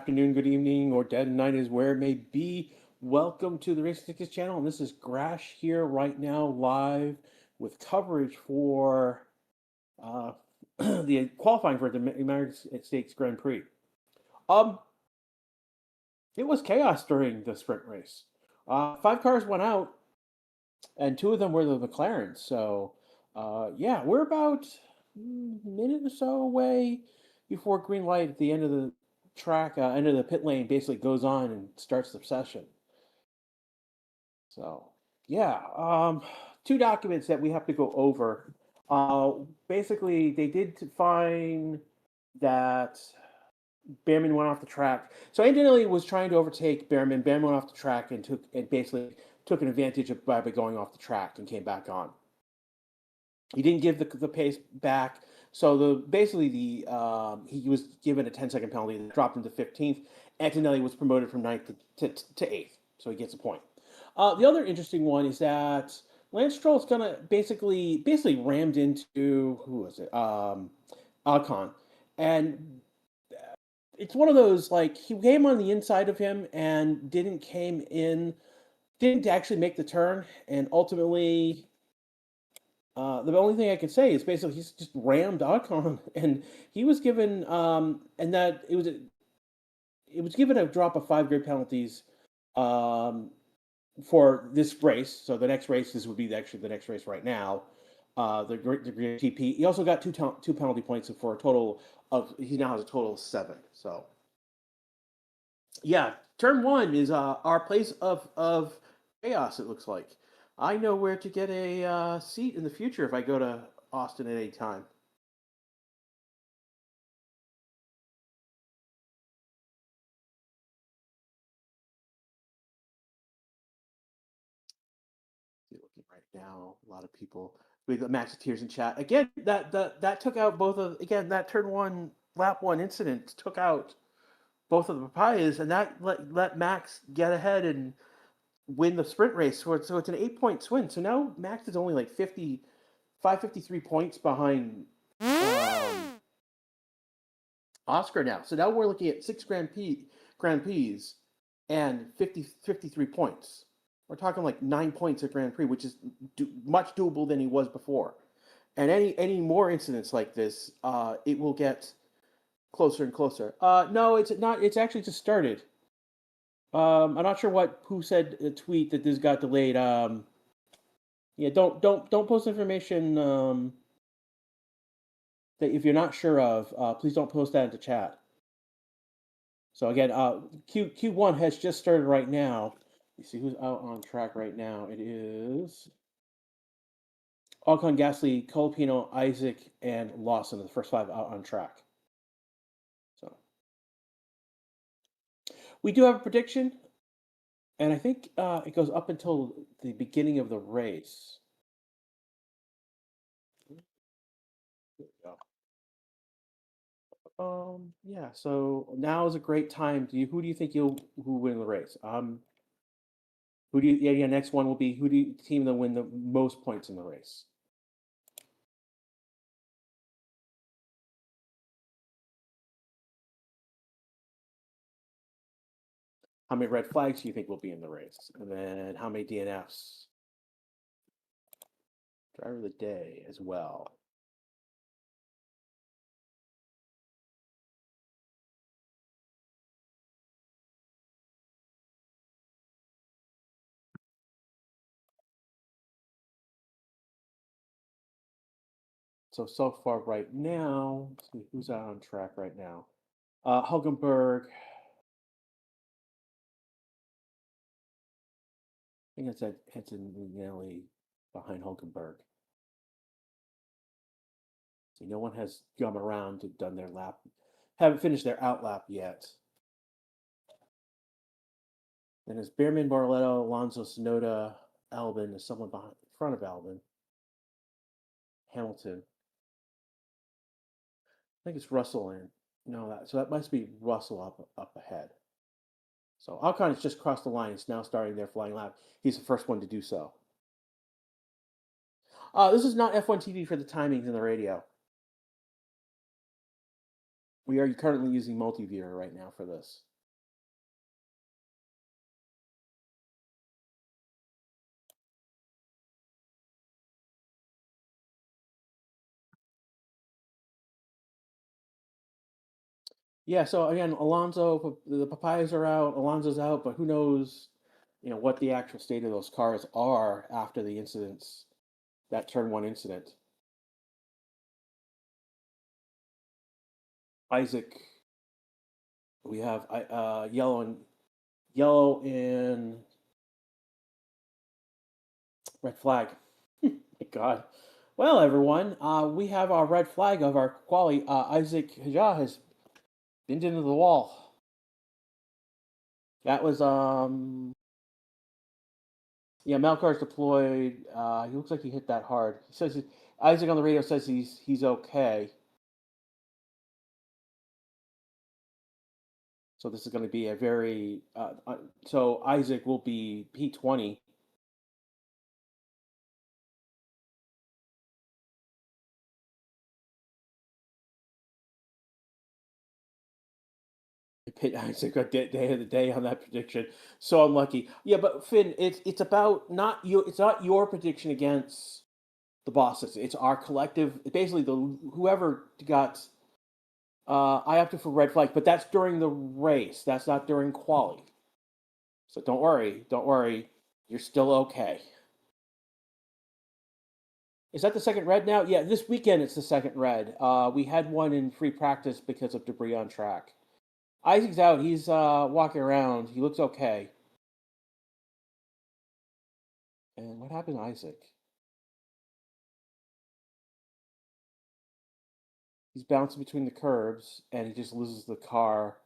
afternoon, good evening, or dead night is where it may be. Welcome to the Racing Tickets channel, and this is Grash here right now, live with coverage for uh, the qualifying for the United States Grand Prix. Um, it was chaos during the sprint race. Five cars went out, and two of them were the McLarens. So, yeah, we're about a minute or so away before green light at the end of the track, end of the pit lane, basically goes on and starts the session. So, yeah, two documents that we have to go over. Basically, they did find that Behrman went off the track. So Antonelli was trying to overtake Behrman. Behrman went off the track and basically took an advantage of by going off the track and came back on. He didn't give the pace back. So he was given a 10-second penalty that dropped him to 15th. Antonelli was promoted from 9th to 8th, so he gets a point. The other interesting one is that Lance Stroll's gonna basically rammed into who was it? Alcon, and it's one of those like he came on the inside of him and didn't actually make the turn, and ultimately the only thing I can say is basically he's just rammed Ocon, and he was given and that it was given a drop of 5 grid penalties um, for this race. So the next races would be actually the next race right now. The Grand TP. He also got two penalty points for a total of he now has a total of 7. So yeah, turn one is our place of chaos. It looks like I know where to get a seat in the future if I go to Austin at any time. Looking right now, a lot of people. We got Max Tears in chat again. That took out both of again that turn one lap one incident took out both of the papayas, and that let Max get ahead and win the sprint race. So it's an 8 point win. So now Max is only like 53 points behind Oscar now. So now we're looking at 6 Grand Prix and 53 points. We're talking like 9 points at Grand Prix, which is much doable than he was before. And any more incidents like this, it will get closer and closer. No, it's not. It's actually just started. I'm not sure who said a tweet that this got delayed. Yeah, don't post information that if you're not sure of, please don't post that into chat. So again, Q1 has just started right now. You see who's out on track right now. It is Ocon, Gasly, Colapino, Isaac, and Lawson, the first 5 out on track. So we do have a prediction, and I think it goes up until the beginning of the race. There we go. Yeah. So now is a great time. Who do you think who win the race? Who do you? Yeah. Next one will be who do you team that win the most points in the race? How many red flags do you think will be in the race? And then how many DNFs? Driver of the day as well. So far right now, let's see who's out on track right now. Hulkenberg. I think it's Antonelli behind Hulkenberg. See, no one has come around to done their lap, haven't finished their out lap yet. Then it's Behrman, Barletto, Alonso, Sonoda, Albon. Is someone behind, in front of Albon. Hamilton. I think it's Russell and no, so that must be Russell up ahead. So Ocon has just crossed the line. It's now starting their flying lap. He's the first one to do so. This is not F1 TV for the timings in the radio. We are currently using multi-viewer right now for this. Yeah, so again, Alonso, the papayas are out, Alonso's out, but who knows, what the actual state of those cars are after the incidents, that turn one incident. Isaac, we have yellow and red flag. My God. Well, everyone, we have our red flag of our quali. Isaac Hajah has been into the wall. That was yeah, Melkar's deployed. He looks like he hit that hard. Isaac on the radio says he's okay. So this is going to be a very so Isaac will be P20. Pit Isaac a day of the day on that prediction. So unlucky. Yeah, but Finn, it's about not you. It's not your prediction against the bosses. It's our collective. Basically, the whoever got. I opted for red flag, but that's during the race. That's not during quali. So don't worry. Don't worry. You're still okay. Is that the second red now? Yeah, this weekend it's the second red. We had one in free practice because of debris on track. Isaac's out. He's walking around. He looks okay. And what happened to Isaac? He's bouncing between the curbs and he just loses the car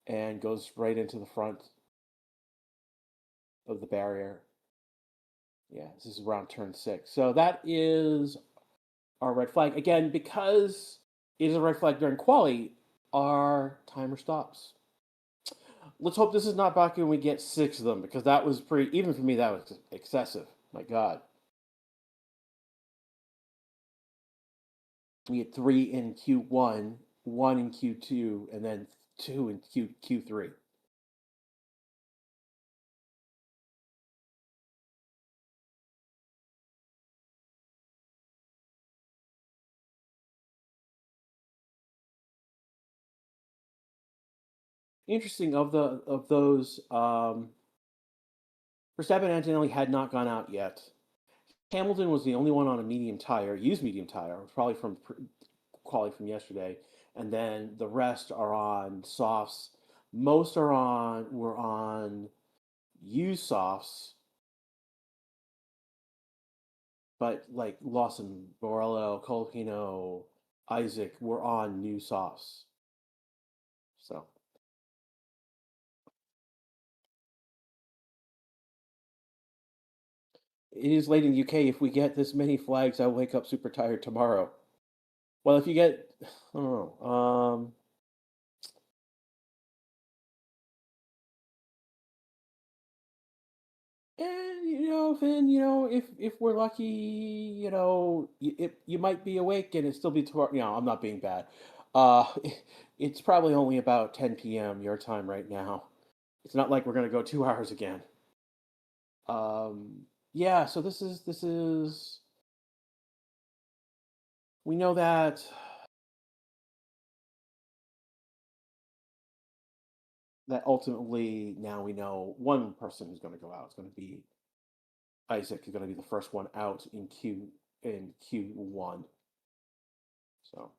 and goes right into the front of the barrier. Yeah, this is around turn 6. So that is our red flag. Again, because it is a red flag during quali, our timer stops. Let's hope this is not Baku and we get 6 of them because that was pretty, even for me, that was excessive. My God. We had 3 in Q1, 1 in Q2, and then 2 in Q3. Interesting of those, Verstappen and Antonelli had not gone out yet. Hamilton was the only one on a medium tire, used medium tire, probably from quality from yesterday, and then the rest are on softs. Most were on used softs, but like Lawson, Borello, Colapino, Isaac were on new softs. So it is late in the UK. If we get this many flags, I'll wake up super tired tomorrow. Well, if you get, I don't know. And Finn, if we're lucky, you might be awake and it still be tomorrow. I'm not being bad. Uh, it's probably only about 10 p.m. your time right now. It's not like we're gonna go 2 hours again. Yeah. So this is. We know that ultimately now we know one person who's going to go out. It's going to be Isaac. Is going to be the first one out in Q1. So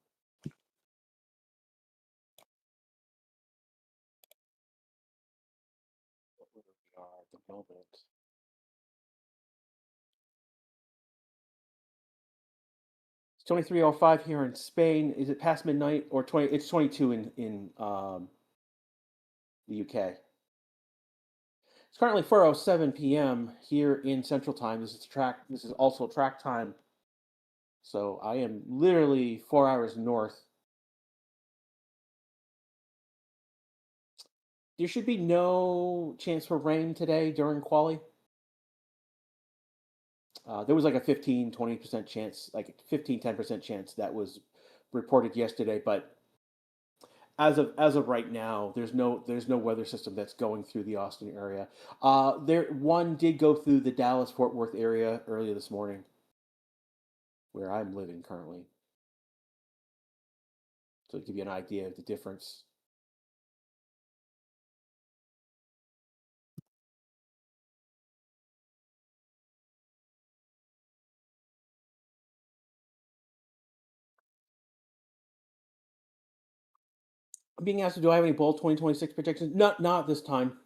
where we are at the moment. It's 23:05 here in Spain. Is it past midnight or 20? It's 22 in the UK. It's currently 4:07 p.m. here in Central Time. This is track. This is also track time. So I am literally 4 hours north. There should be no chance for rain today during quali. There was like a 15-20% chance, like 15-10% chance that was reported yesterday, but as of right now, there's no weather system that's going through the Austin area. There one did go through the Dallas Fort Worth area earlier this morning, where I'm living currently. So to give you an idea of the difference. I'm being asked, do I have any bold 2026 predictions? Not this time.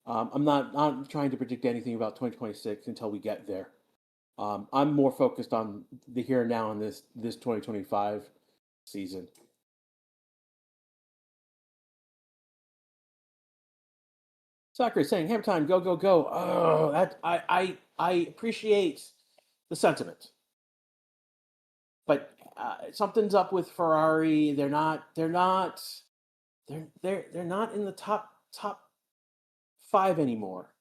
I'm not trying to predict anything about 2026 until we get there. I'm more focused on the here and now in this 2025 season. Soccer is saying, "Hammer time, go go go!" Oh, that I appreciate the sentiment, but something's up with Ferrari. They're not in the top five anymore.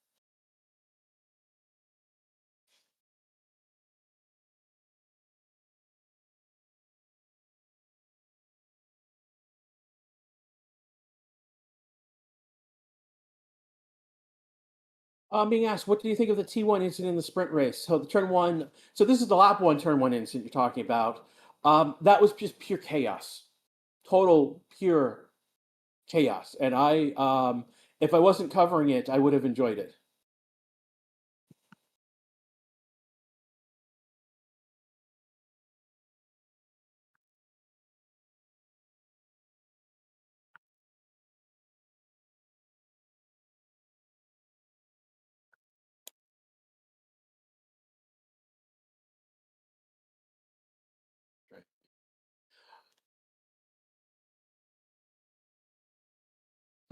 I'm being asked, what do you think of the T1 incident in the sprint race? So the turn one, so this is the lap one turn one incident you're talking about. That was just pure chaos, total pure chaos. And if I wasn't covering it, I would have enjoyed it.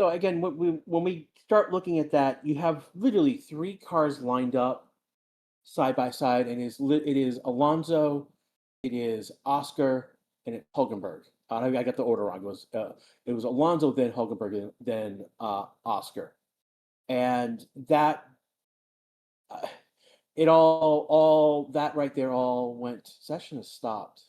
So again, when we start looking at that, you have literally three cars lined up side by side, and it is Alonso, it is Oscar, and it's Hulkenberg. I got the order wrong. It was Alonso, then Hulkenberg, then Oscar, and that uh, it all that right there all went. Session has stopped.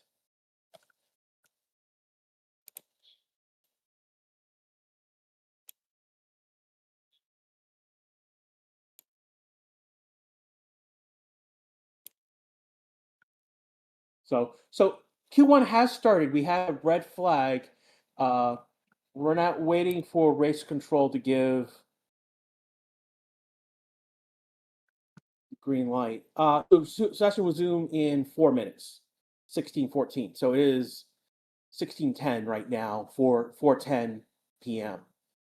So Q1 has started. We have a red flag. Uh, we're not waiting for race control to give green light. So session will zoom in 4 minutes, 16:14. So it is 16:10 right now for 4:10 p.m.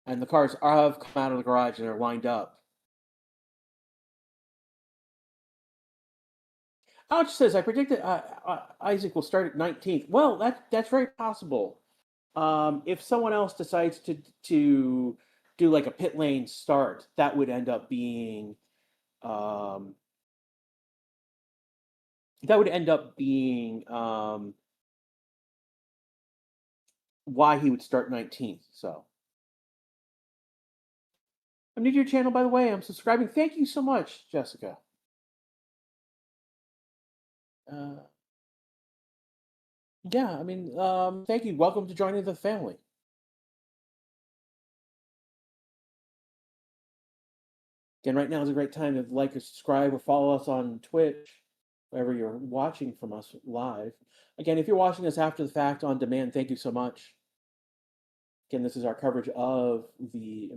And the cars have come out of the garage and are lined up. Ouch says, I predicted Isaac will start at 19th. Well, that's very possible. If someone else decides to do like a pit lane start, that would end up being um, that would end up being why he would start 19th. So I'm new to your channel, by the way. I'm subscribing. Thank you so much, Jessica. Uh, yeah, I mean, thank you. Welcome to joining the family. Again, right now is a great time to like or subscribe or follow us on Twitch, wherever you're watching from us live. Again, if you're watching us after the fact on demand, thank you so much. Again, this is our coverage of the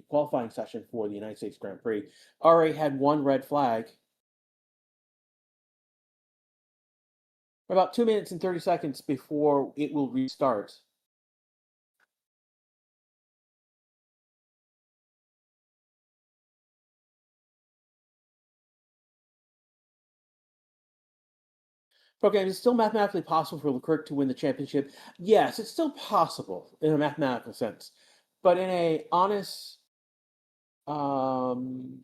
qualifying session for the United States Grand Prix. Already had one red flag. About 2 minutes and 30 seconds before it will restart. Program, is it still mathematically possible for Leclerc to win the championship? Yes, it's still possible in a mathematical sense. But in a honest, um,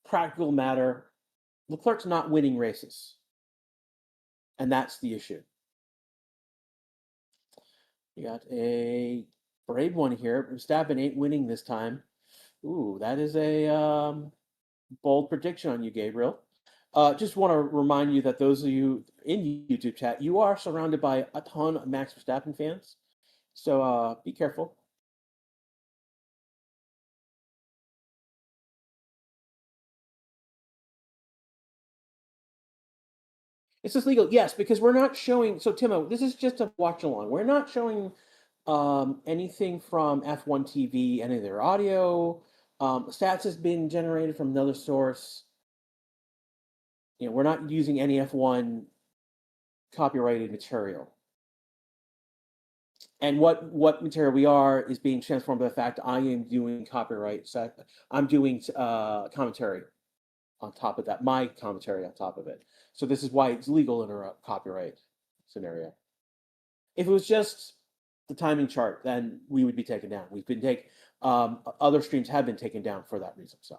practical matter, Leclerc's not winning races. And that's the issue. You got a brave one here. Verstappen ain't winning this time. Ooh, that is a bold prediction on you, Gabriel. Just want to remind you that those of you in YouTube chat, you are surrounded by a ton of Max Verstappen fans. So be careful. Is this legal? Yes, because we're not showing. So Timo, this is just a watch along. We're not showing anything from F1 TV, any of their audio. Stats has been generated from another source. We're not using any F1 copyrighted material. And what material we are is being transformed by the fact I am doing copyright. So I'm doing commentary on top of that, my commentary on top of it. So this is why it's legal in a copyright scenario. If it was just the timing chart, then we would be taken down. We've been taken. Other streams have been taken down for that reason. So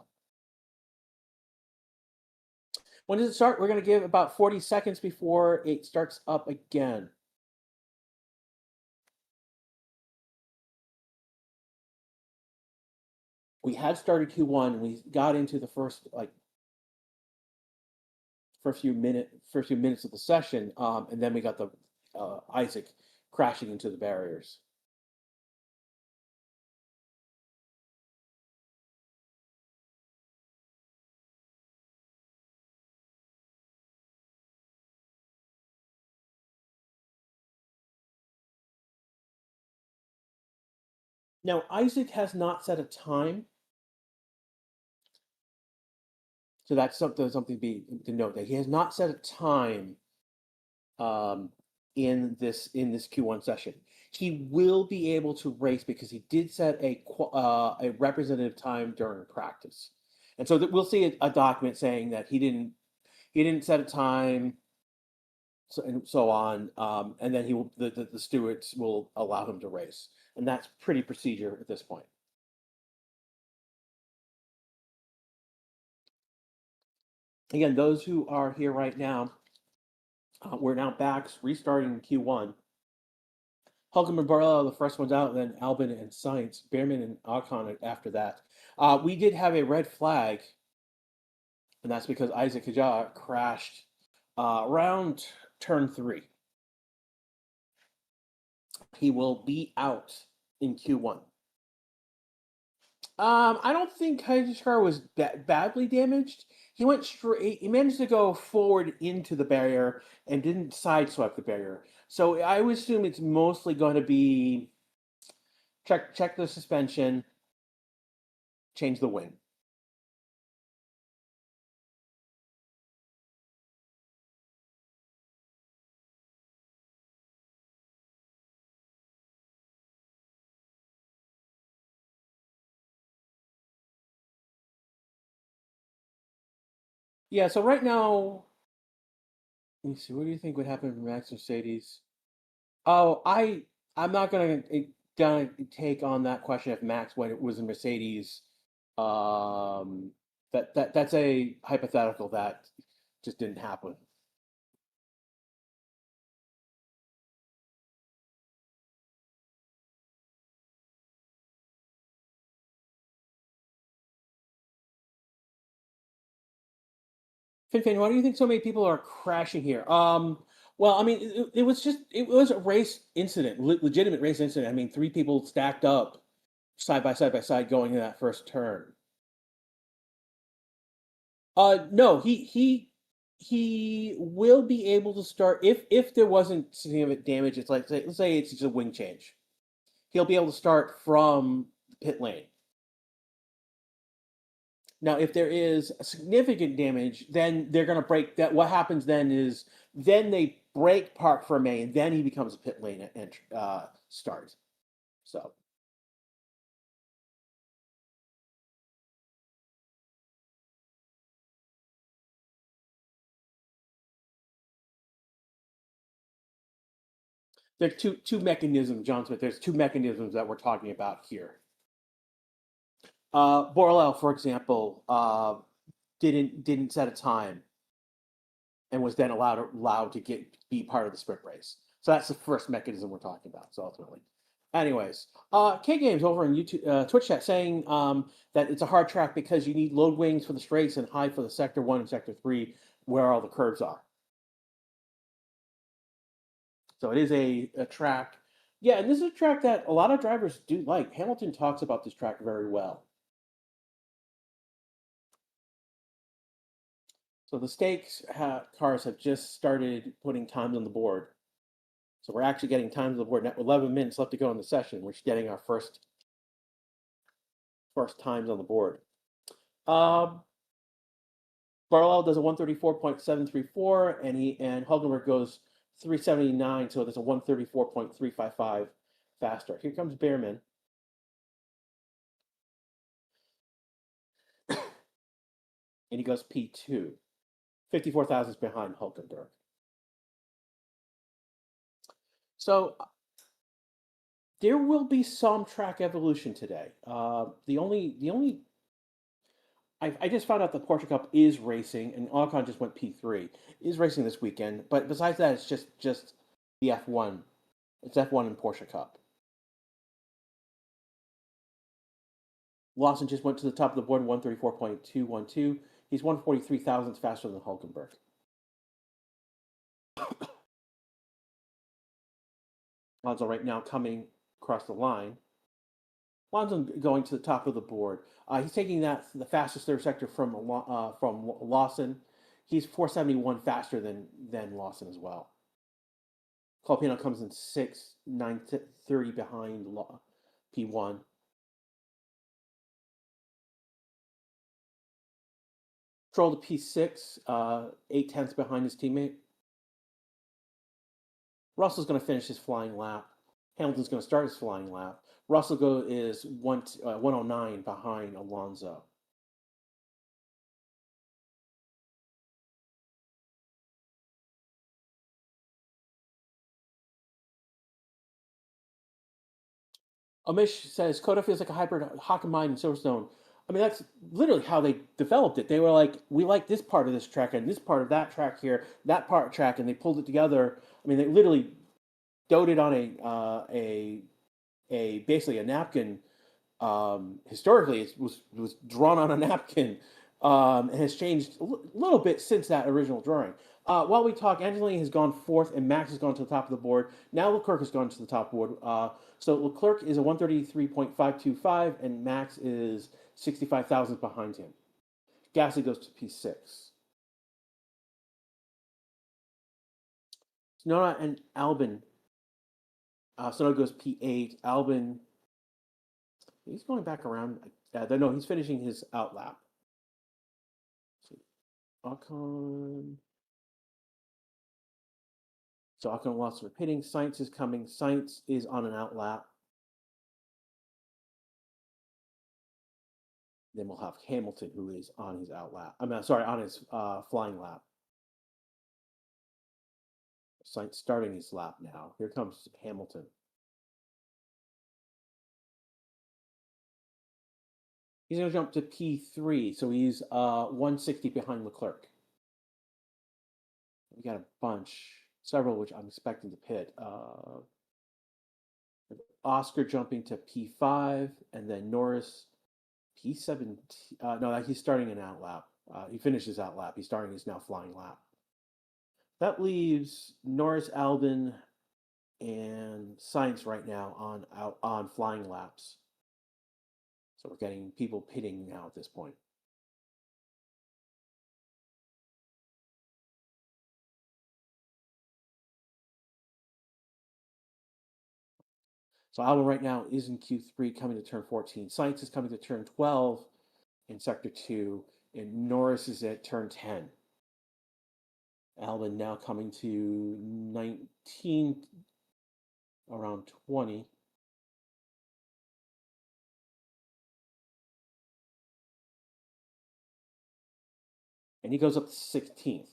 when does it start? We're going to give about 40 seconds before it starts up again. We had started Q1. We got into the first few minutes of the session, and then we got the Isaac crashing into the barriers. Now Isaac has not set a time, so that's something to note that he has not set a time in this Q1 session. He will be able to race because he did set a representative time during practice, and so we'll see a document saying that he didn't set a time, and so on, and then the stewards will allow him to race, and that's pretty procedure at this point. Again, those who are here right now, we're now back restarting Q1. Hulkenberg and Barlow, the first ones out, and then Albin and Sainz, Behrman and Ocon after that. We did have a red flag, and that's because Isaac Kaja crashed around turn 3. He will be out in Q1. I don't think Kaja's car was badly damaged. He went straight. He managed to go forward into the barrier and didn't sideswipe the barrier. So I would assume it's mostly going to be check the suspension, change the wing. Yeah. So right now, let me see. What do you think would happen with Max Mercedes? Oh, I'm not gonna take on that question if Max when it was in Mercedes. Um, that's a hypothetical that just didn't happen. Finfin, why do you think so many people are crashing here? Well, I mean, it was a race incident, legitimate race incident. I mean, 3 people stacked up side by side going in that first turn. No, he will be able to start if there wasn't significant damage. It's like let's say it's just a wing change. He'll be able to start from the pit lane. Now, if there is significant damage, then they're going to break that. What happens then is then they break park for May, and then he becomes a pit lane and start. So there's two mechanisms, John Smith. There's 2 mechanisms that we're talking about here. Borrell, for example, didn't set a time and was then allowed to be part of the sprint race. So that's the first mechanism we're talking about. So ultimately, anyways, K Games over in YouTube Twitch chat saying that it's a hard track because you need low wings for the straights and high for the sector 1 and sector 3 where all the curves are. So it is a track. Yeah, and this is a track that a lot of drivers do like. Hamilton talks about this track very well. So the stakes cars have just started putting times on the board. So we're actually getting times on the board. Now 11 minutes left to go in the session. We're getting our first times on the board. Barlow does a 134.734, and Hulkenberg goes 379, so there's a 134.355 faster. Here comes Behrman. And he goes P2. 54 thousandths behind Hulkenberg. So there will be some track evolution today. The only I just found out the Porsche Cup is racing, and Ocon just went P3. Is racing this weekend, but besides that, it's just the F1. It's F1 and Porsche Cup. Lawson just went to the top of the board, 134.212. He's 143 thousandths faster than Hulkenberg. Alonso right now coming across the line. Alonso going to the top of the board. He's taking the fastest third sector from Lawson. He's 471 faster than Lawson as well. Colapino comes in 6, 930 behind P1. Stroll to P6, 8 tenths behind his teammate. Russell's going to finish his flying lap. Hamilton's going to start his flying lap. Russell is 109 behind Alonso. Amish says Coda feels like a hybrid Hockenheim and Silverstone. I mean, that's literally how they developed it. They were like, we like this part of this track and this part of that track here, that part track, and they pulled it together. I mean, they literally doted on a basically a napkin. Historically, it was drawn on a napkin, and has changed a little bit since that original drawing. While we talk, Angelini has gone fourth, and Max has gone to the top of the board. Now Leclerc has gone to the top board. So Leclerc is a 133.525, and Max is 65,000 behind him. Gasly goes to P6. Sonoda and Albon. Sonoda goes P8. Albon, he's going back around. No, he's finishing his outlap. Ocon. So Ocon lost repeating. Sainz is coming. Sainz is on an outlap. Then we'll have Hamilton, who is on his outlap. On his flying lap. Sainz starting his lap now. Here comes Hamilton. He's going to jump to P3, so he's 160 behind Leclerc. We got a bunch, several which I'm expecting to pit. Oscar jumping to P5, and then Norris P17. No, he's starting an outlap. He finishes outlap. He's starting his now flying lap. That leaves Norris, Albon, and Sainz right now on flying laps. So we're getting people pitting now at this point. So Albon right now is in Q3, coming to turn 14. Sainz is coming to turn 12 in Sector 2, and Norris is at turn 10. Albon now coming to 19, around 20. And he goes up to 16th.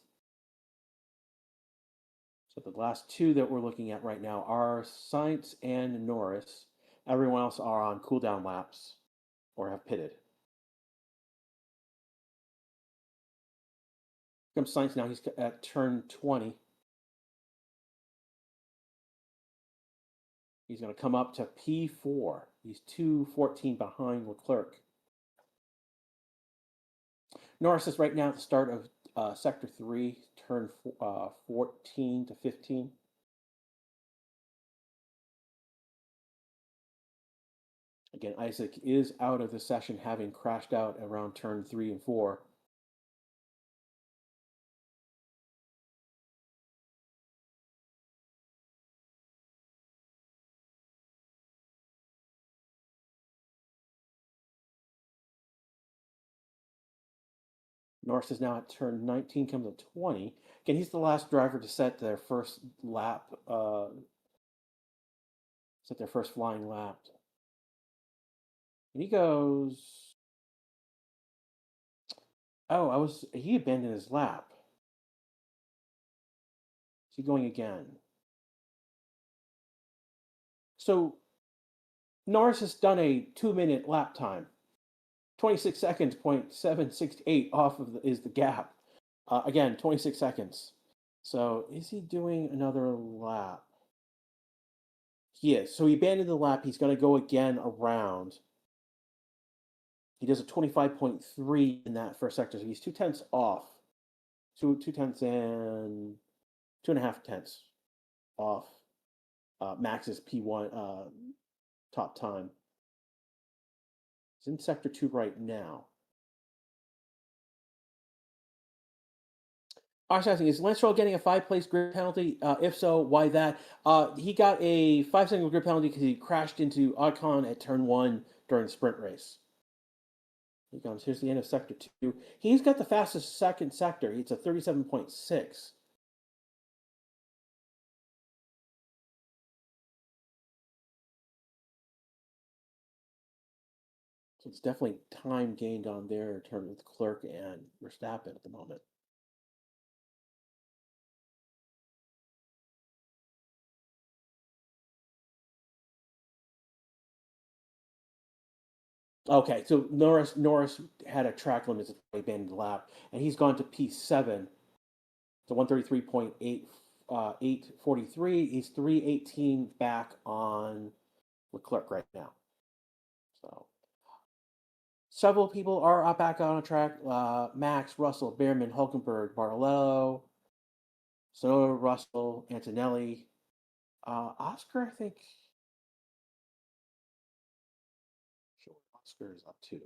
So the last two that we're looking at right now are Sainz and Norris. Everyone else are on cooldown laps or have pitted. Here comes Sainz now. He's at turn 20. He's going to come up to P4. He's 214 behind Leclerc. Norris is right now at the start of Sector 3, turn 14 to 15. Again, Isaac is out of the session, having crashed out around turn 3 and 4. Norris is now at turn 19, comes to 20. Again, he's the last driver to set their first lap. So It's at their first flying lap. And he goes, oh, he abandoned his lap. Is he going again? So Norris has done a 2-minute lap time. 26 seconds, 0.768 off of is the gap. Again, 26 seconds. So is he doing another lap? He is. So he abandoned the lap. He's going to go again around. He does a 25.3 in that first sector. So he's 2/10 off. Two tenths and 2.5 tenths off Max's P1 top time. He's in sector 2 right now. Asking, is Lance Stroll getting a 5-place grid penalty? If so, why that? He got a 5-second grid penalty because he crashed into Ocon at turn 1 during the sprint race. Here he comes. Here's the end of sector 2. He's got the fastest second sector. It's a 37.6. So it's definitely time gained on their turn with Clerk and Verstappen at the moment. Okay, so Norris had a track limit at the abandoned lap, and he's gone to P7 to 133.8 843. He's 318 back on Leclerc right now. So several people are back on a track. Max, Russell, Behrman, Hulkenberg, Bartolello, Sonoda, Russell, Antonelli, Oscar. I think sure Oscar is up too.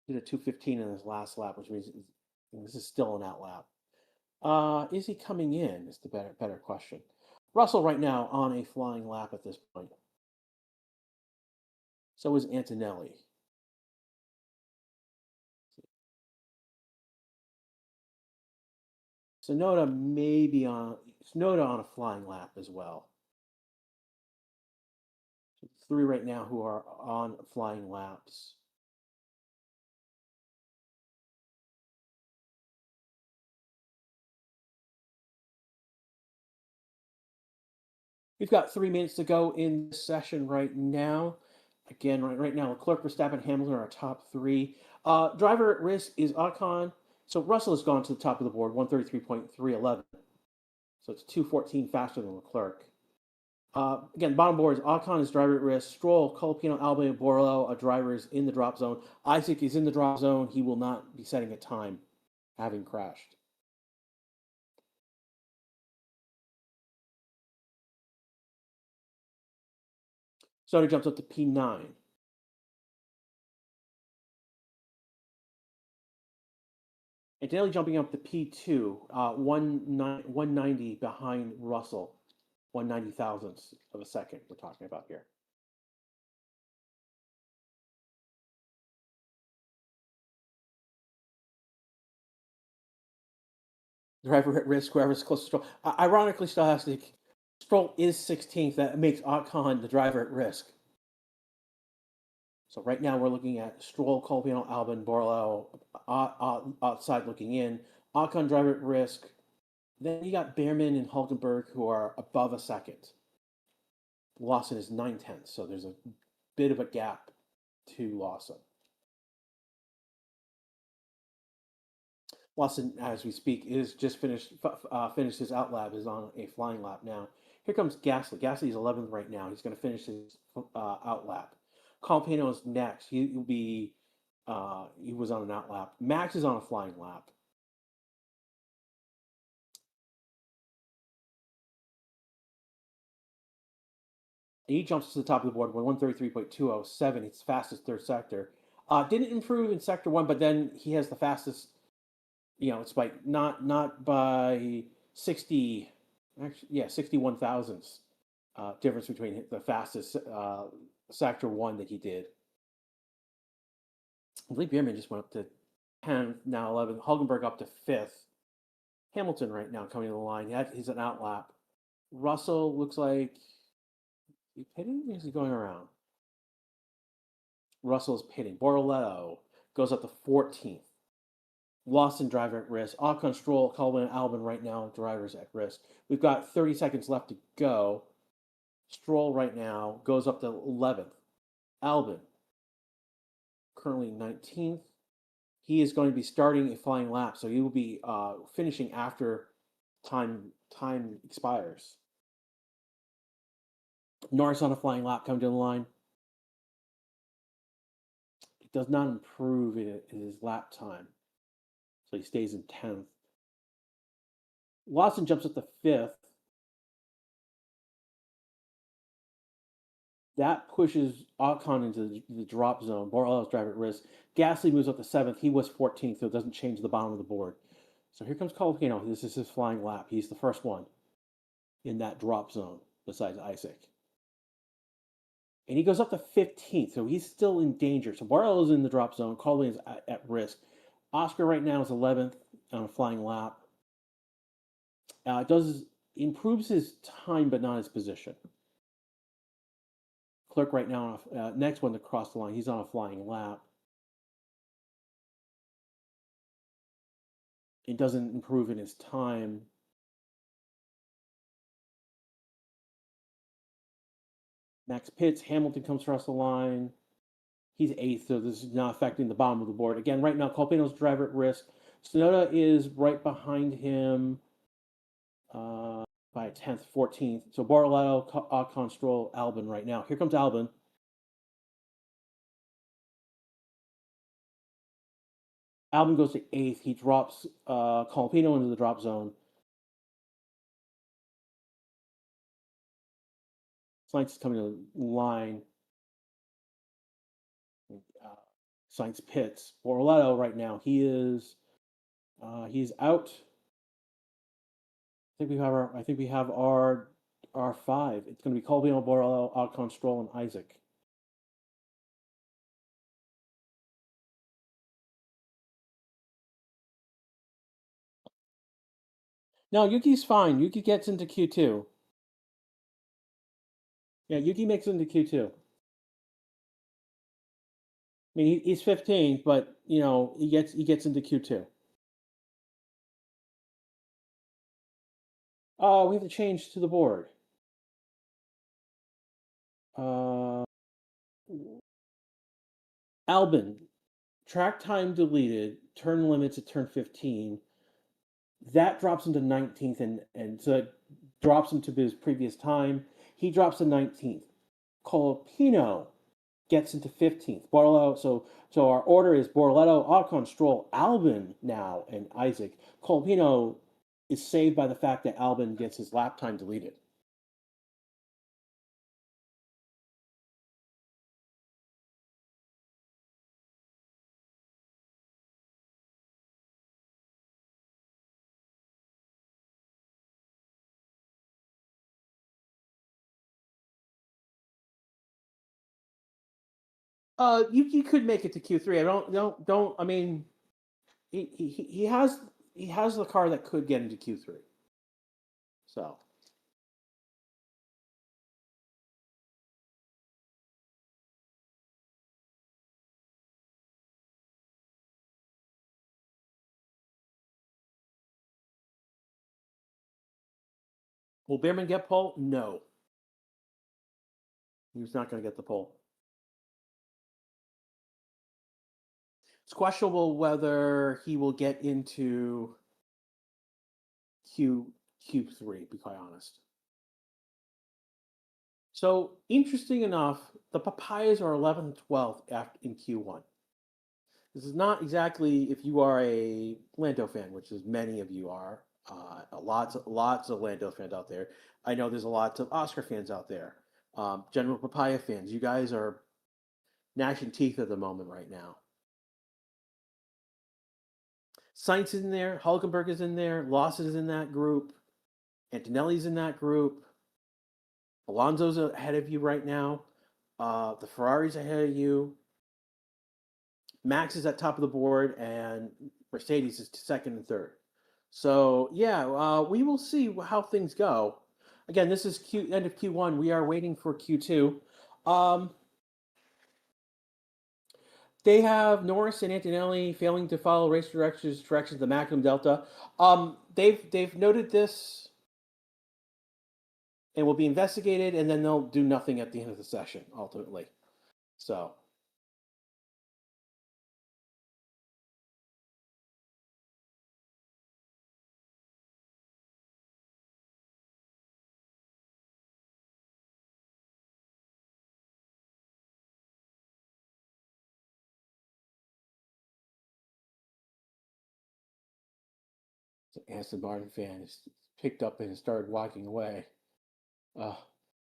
He did a 2:15 in his last lap, which means this is still an out lap. Is he coming in? Is the better question. Russell right now on a flying lap at this point. So is Antonelli. Sonoda on a flying lap as well. So 3 right now who are on flying laps. We've got 3 minutes to go in this session right now. Again, right now, Leclerc, Verstappen, Hamilton are our top 3. Driver at risk is Ocon. So Russell has gone to the top of the board, 133.311. So it's 2:14 faster than Leclerc. Again, bottom board is Ocon is driver at risk. Stroll, Colapino, Albon, and Borlo are drivers in the drop zone. Isaac is in the drop zone. He will not be setting a time, having crashed. So he jumps up to P9. And Daly jumping up to P2, 190 behind Russell. 190 thousandths of a second we're talking about here. Driver at risk, whoever's close to Stroll. Ironically, Stochastic, Stroll is 16th. That makes Ocon the driver at risk. So right now we're looking at Stroll, Colapino, Albon, Borlo outside looking in. Ocon driver at risk. Then you got Behrman and Hulkenberg who are above a second. Lawson is 9/10, so there's a bit of a gap to Lawson. Lawson, as we speak, is just finished his out lap, is on a flying lap now. Here comes Gasly. Gasly's 11th right now. He's going to finish his out lap. Colapino is next. He was on an out lap. Max is on a flying lap. He jumps to the top of the board with 133.207. It's fastest third sector. Didn't improve in sector 1, but then he has the fastest. It's by not by 60. Actually, yeah, 61 thousandths difference between the fastest sector 1 that he did. I believe Behrman just went up to 10th, now 11th. Hulkenberg up to 5th. Hamilton right now coming to the line. He's an out lap. Russell looks like he pitting or is he going around? Russell's pitting. Bortoleto goes up to 14th. Lawson driver at risk. Ocon, Stroll, Colvin, Albon right now, drivers at risk. We've got 30 seconds left to go. Stroll right now goes up to 11th. Albon, currently 19th. He is going to be starting a flying lap, so he will be finishing after time expires. Norris on a flying lap coming down the line. It does not improve in his lap time, so he stays in 10th. Lawson jumps up to 5th. That pushes Ocon into the drop zone. Bortolo's driver at risk. Gasly moves up to 7th. He was 14th, so it doesn't change the bottom of the board. So here comes Colapino. This is his flying lap. He's the first one in that drop zone besides Isaac. And he goes up to 15th, so he's still in danger. So Bartolo's in the drop zone. Colapino is at risk. Oscar right now is 11th on a flying lap. It improves his time, but not his position. Clerk right now, next one to cross the line. He's on a flying lap. It doesn't improve in his time. Max pits. Hamilton comes across the line. He's 8th, so this is not affecting the bottom of the board. Again, right now, Colapino's driver at risk. Tsunoda is right behind him by 10th, 14th. So Bortoleto, Ocon, Stroll, Albon right now. Here comes Albon. Albon goes to 8th. He drops Colapino into the drop zone. Sainz is coming to the line. Sainz pits. Bortoleto right now. He's out. I think we have our 5. It's going to be Colapino, Bortoleto, Ocon, Stroll, and Isaac. No, Yuki's fine. Yuki gets into Q2. Yeah, Yuki makes it into Q2. I mean, he's 15th, but he gets into Q2. We have to change to the board. Albon, track time deleted, turn limits at turn 15. That drops him to 19th, and so it drops him to his previous time. He drops to 19th. Colapino gets into 15th. Bortoleto, so our order is Bortoleto, Ocon, Stroll, Albon now, and Isaac. Colapino is saved by the fact that Albon gets his lap time deleted. You could make it to Q3. Don't. I mean, he has the car that could get into Q3. So. Will Behrman get pole? No. He's not going to get the pole. It's questionable whether he will get into Q3, to be quite honest. So, interesting enough, the Papayas are 11th and 12th in Q1. This is not exactly if you are a Lando fan, which is many of you are. Lots of Lando fans out there. I know there's lots of Oscar fans out there. General Papaya fans, you guys are gnashing teeth at the moment right now. Sainz is in there. Hulkenberg is in there. Lawson is in that group. Antonelli's in that group. Alonso's ahead of you right now. The Ferrari's ahead of you. Max is at top of the board, and Mercedes is second and third. So, yeah, we will see how things go. Again, this is end of Q1. We are waiting for Q2. Um, they have Norris and Antonelli failing to follow race directions of the Magnum Delta. They've noted this and will be investigated, and then they'll do nothing at the end of the session ultimately. So Aston Martin fan is picked up and started walking away. Uh,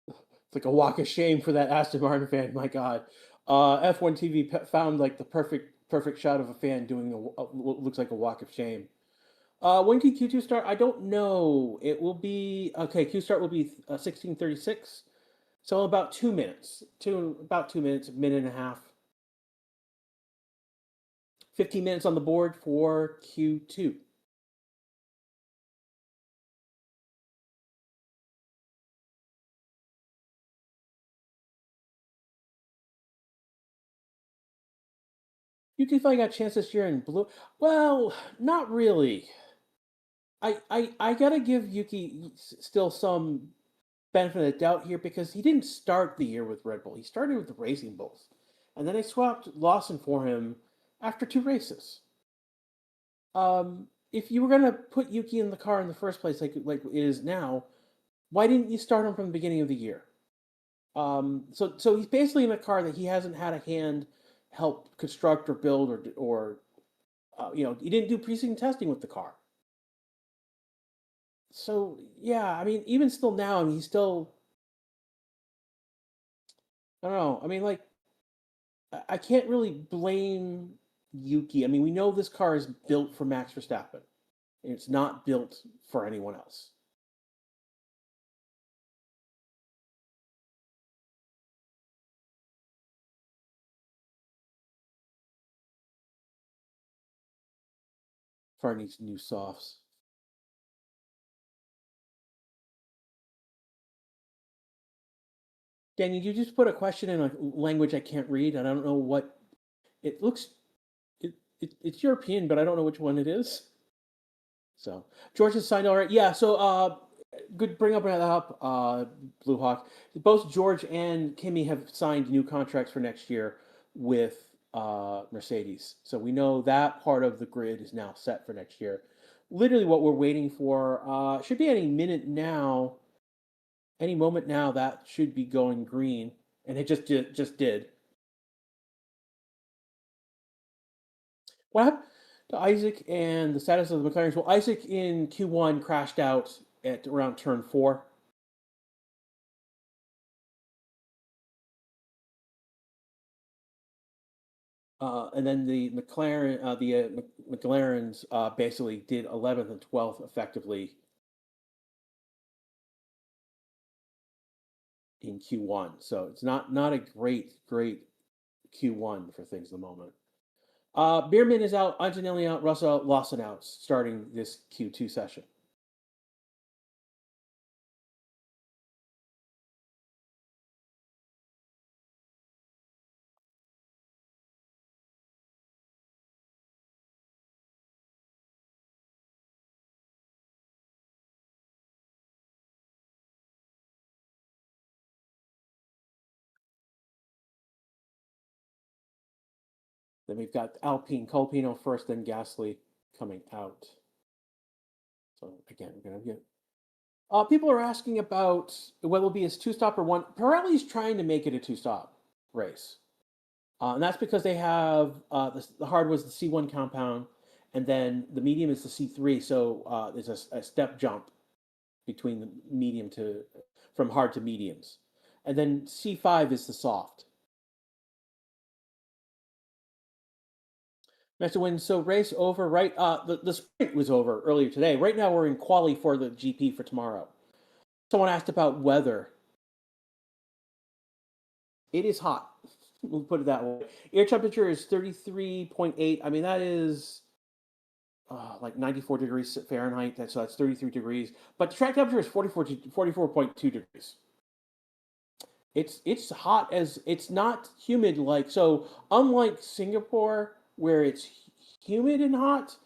it's like a walk of shame for that Aston Martin fan. My God, F1 TV found like the perfect shot of a fan doing what looks like a walk of shame. When can Q2 start? I don't know. It will be okay. Q start will be 16:36, so about 2 minutes. About 2 minutes, a minute and a half. 15 minutes on the board for Q2. Yuki finally got a chance this year in blue. Well, not really. I gotta give Yuki still some benefit of the doubt here because he didn't start the year with Red Bull. He started with the Racing Bulls, and then they swapped Lawson for him after 2 races. If you were gonna put Yuki in the car in the first place, like it is now, why didn't you start him from the beginning of the year? So he's basically in a car that he hasn't had a hand help construct or build or he didn't do pre-season testing with the car. So yeah, I mean, even still now, I mean, he's still I don't know. I mean, like I can't really blame Yuki. I mean, we know this car is built for Max Verstappen. And it's not built for anyone else. For these new softs. Daniel, you just put a question in a language I can't read, and I don't know what it looks. It's European, but I don't know which one it is. So George has signed all right. Yeah. So good. Bring that up. Blue Hawk. Both George and Kimmy have signed new contracts for next year with Mercedes. So we know that part of the grid is now set for next year. Literally, what we're waiting for should be any minute now, any moment now. That should be going green, and it just did. What happened to Isaac and the status of the McLarens? Well, Isaac in Q1 crashed out at around turn 4. And then the McLarens basically did 11th and 12th effectively in Q1. So it's not a great Q1 for things at the moment. Bierman is out, Antonelli out, Russell out, Lawson out, starting this Q2 session. Then we've got Alpine, Colpino first, then Gasly coming out. So again, we're gonna get. People are asking about whether it'll be his two-stop or one. Pirelli's trying to make it a two-stop race. And that's because they have the hard was the C1 compound, and then the medium is the C3. So there's a step jump between the medium to from hard to mediums, and then C5 is the soft. Master win. So race over, right? The sprint was over earlier today. Right now we're in quali for the GP for tomorrow. Someone asked about weather. It is hot. We'll put it that way. Air temperature is 33.8. I mean, that is like 94 degrees Fahrenheit. So that's 33 degrees. But the track temperature is 44.2 degrees. It's hot as it's not humid like so. Unlike Singapore, where it's humid and hot,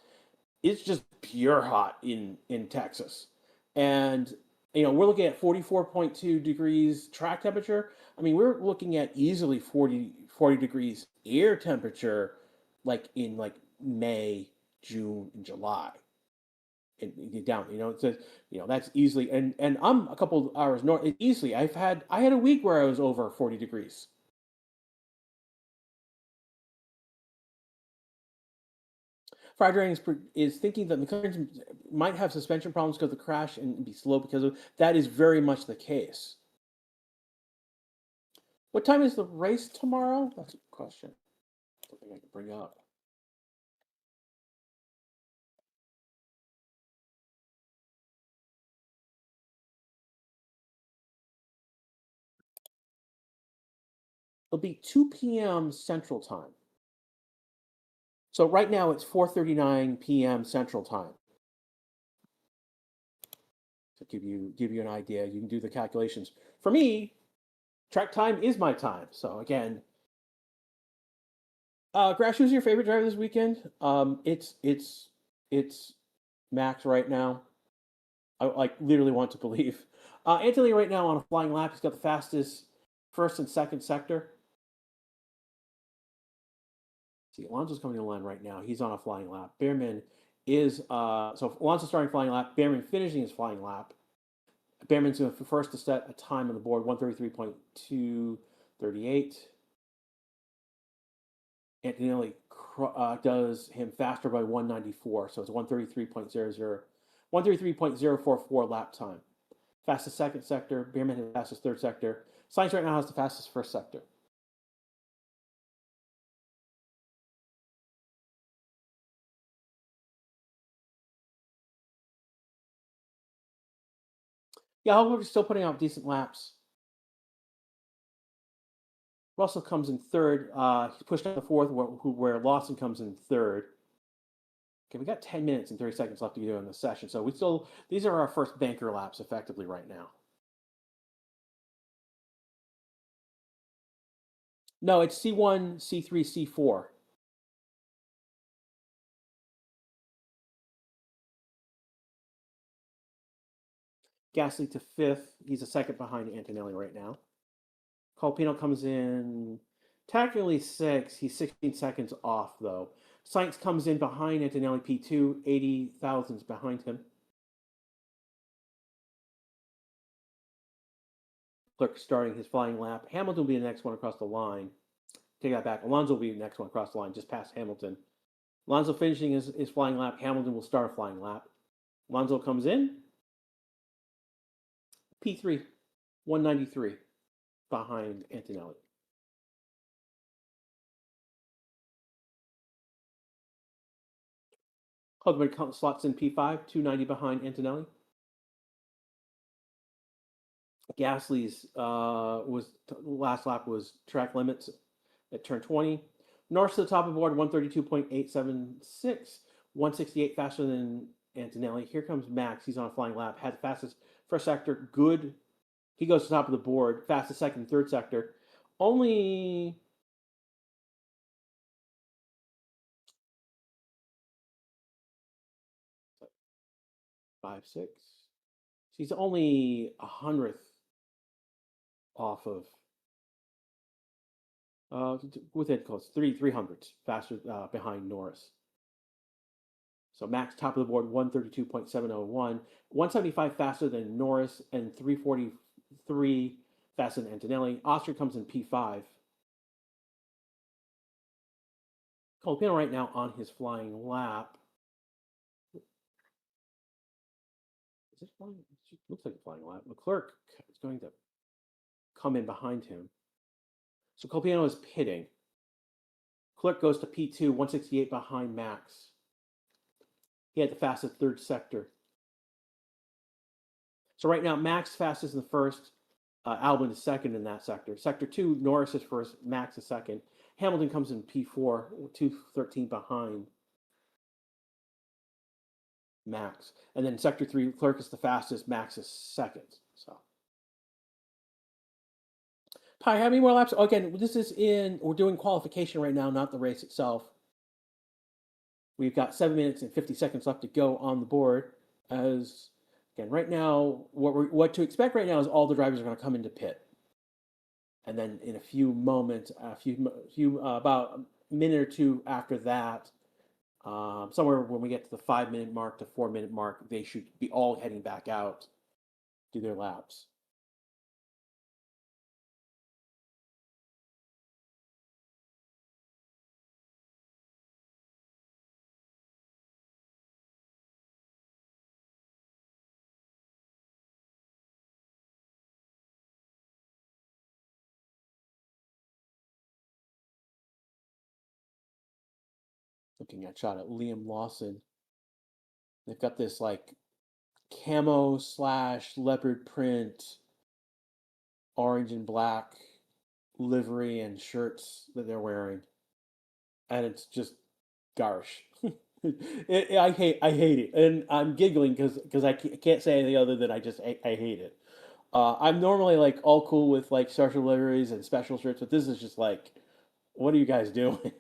it's just pure hot in Texas, and we're looking at 44.2 degrees track temperature. I mean, we're looking at easily 40 degrees air temperature, like in like May, June, and July. And down, it's that's easily, and I'm a couple of hours north. Easily, I had a week where I was over 40 degrees. Friday is thinking that McLaren might have suspension problems because of the crash and be slow because of that is very much the case. What time is the race tomorrow? That's a question. Something I can bring up. It'll be 2 p.m. Central Time. So right now it's 4:39 p.m. Central Time. To give you an idea, you can do the calculations. For me, track time is my time. So again, Grash, who's your favorite driver this weekend? It's Max right now. I like literally want to believe. Anthony right now on a flying lap. He's got the fastest first and second sector. See, Alonso's coming in line right now. He's on a flying lap. Behrman is so Alonso's starting flying lap. Behrman finishing his flying lap. Behrman's going to first to set a time on the board, 133.238. Antonelli does him faster by 194, so it's 133.044 lap time. Fastest second sector. Behrman has the fastest third sector. Sainz right now has the fastest first sector. Yeah, Hulkenberg's still putting out decent laps. Russell comes in third. He's pushed out the fourth, where Lawson comes in third. Okay, we got 10 minutes and 30 seconds left to do in the session, so these are our first banker laps effectively right now. No, it's C1, C3, C4. Gasly to fifth. He's a second behind Antonelli right now. Colpino comes in technically sixth. He's 16 seconds off, though. Sainz comes in behind Antonelli P2, 80 thousandths behind him. Leclerc starting his flying lap. Hamilton will be the next one across the line. Take that back. Alonso will be the next one across the line, just past Hamilton. Alonso finishing his flying lap. Hamilton will start a flying lap. Alonso comes in. P3, 193 behind Antonelli. Hugman slots in P5, 290 behind Antonelli. Gasly's last lap was track limits at turn 20. Norris to the top of the board, 132.876, 168 faster than Antonelli. Here comes Max. He's on a flying lap. Had the fastest first sector. Good. He goes to the top of the board. Fastest second, third sector. Only 5, 6. He's only 100th off of within close 300s faster behind Norris. So Max top of the board 132.701, 175 faster than Norris and 343 faster than Antonelli. Austria comes in P5. Colpino right now on his flying lap. Is it flying? It looks like a flying lap. Leclerc is going to come in behind him. So Colpino is pitting. Leclerc goes to P2, 168 behind Max. He had the fastest third sector. So right now, Max fastest in the first. Albon is second in that sector. Sector 2, Norris is first. Max is second. Hamilton comes in P4, 213 behind. Max. And then Sector 3, Clerk is the fastest, Max is second. So, Pi, how many more laps? Oh, again, we're doing qualification right now, not the race itself. We've got 7 minutes and 50 seconds left to go on the board. As again, right now, what to expect right now is all the drivers are going to come into pit, and then in a few moments, about a minute or two after that, somewhere when we get to the 5 minute mark to 4 minute mark, they should be all heading back out, do their laps. Looking at shot at Liam Lawson, they've got this like camo slash leopard print, orange and black livery and shirts that they're wearing, and it's just garish. I hate it, and I'm giggling because I can't say anything other than I hate it. I'm normally like all cool with like special liveries and special shirts, but this is just like, what are you guys doing?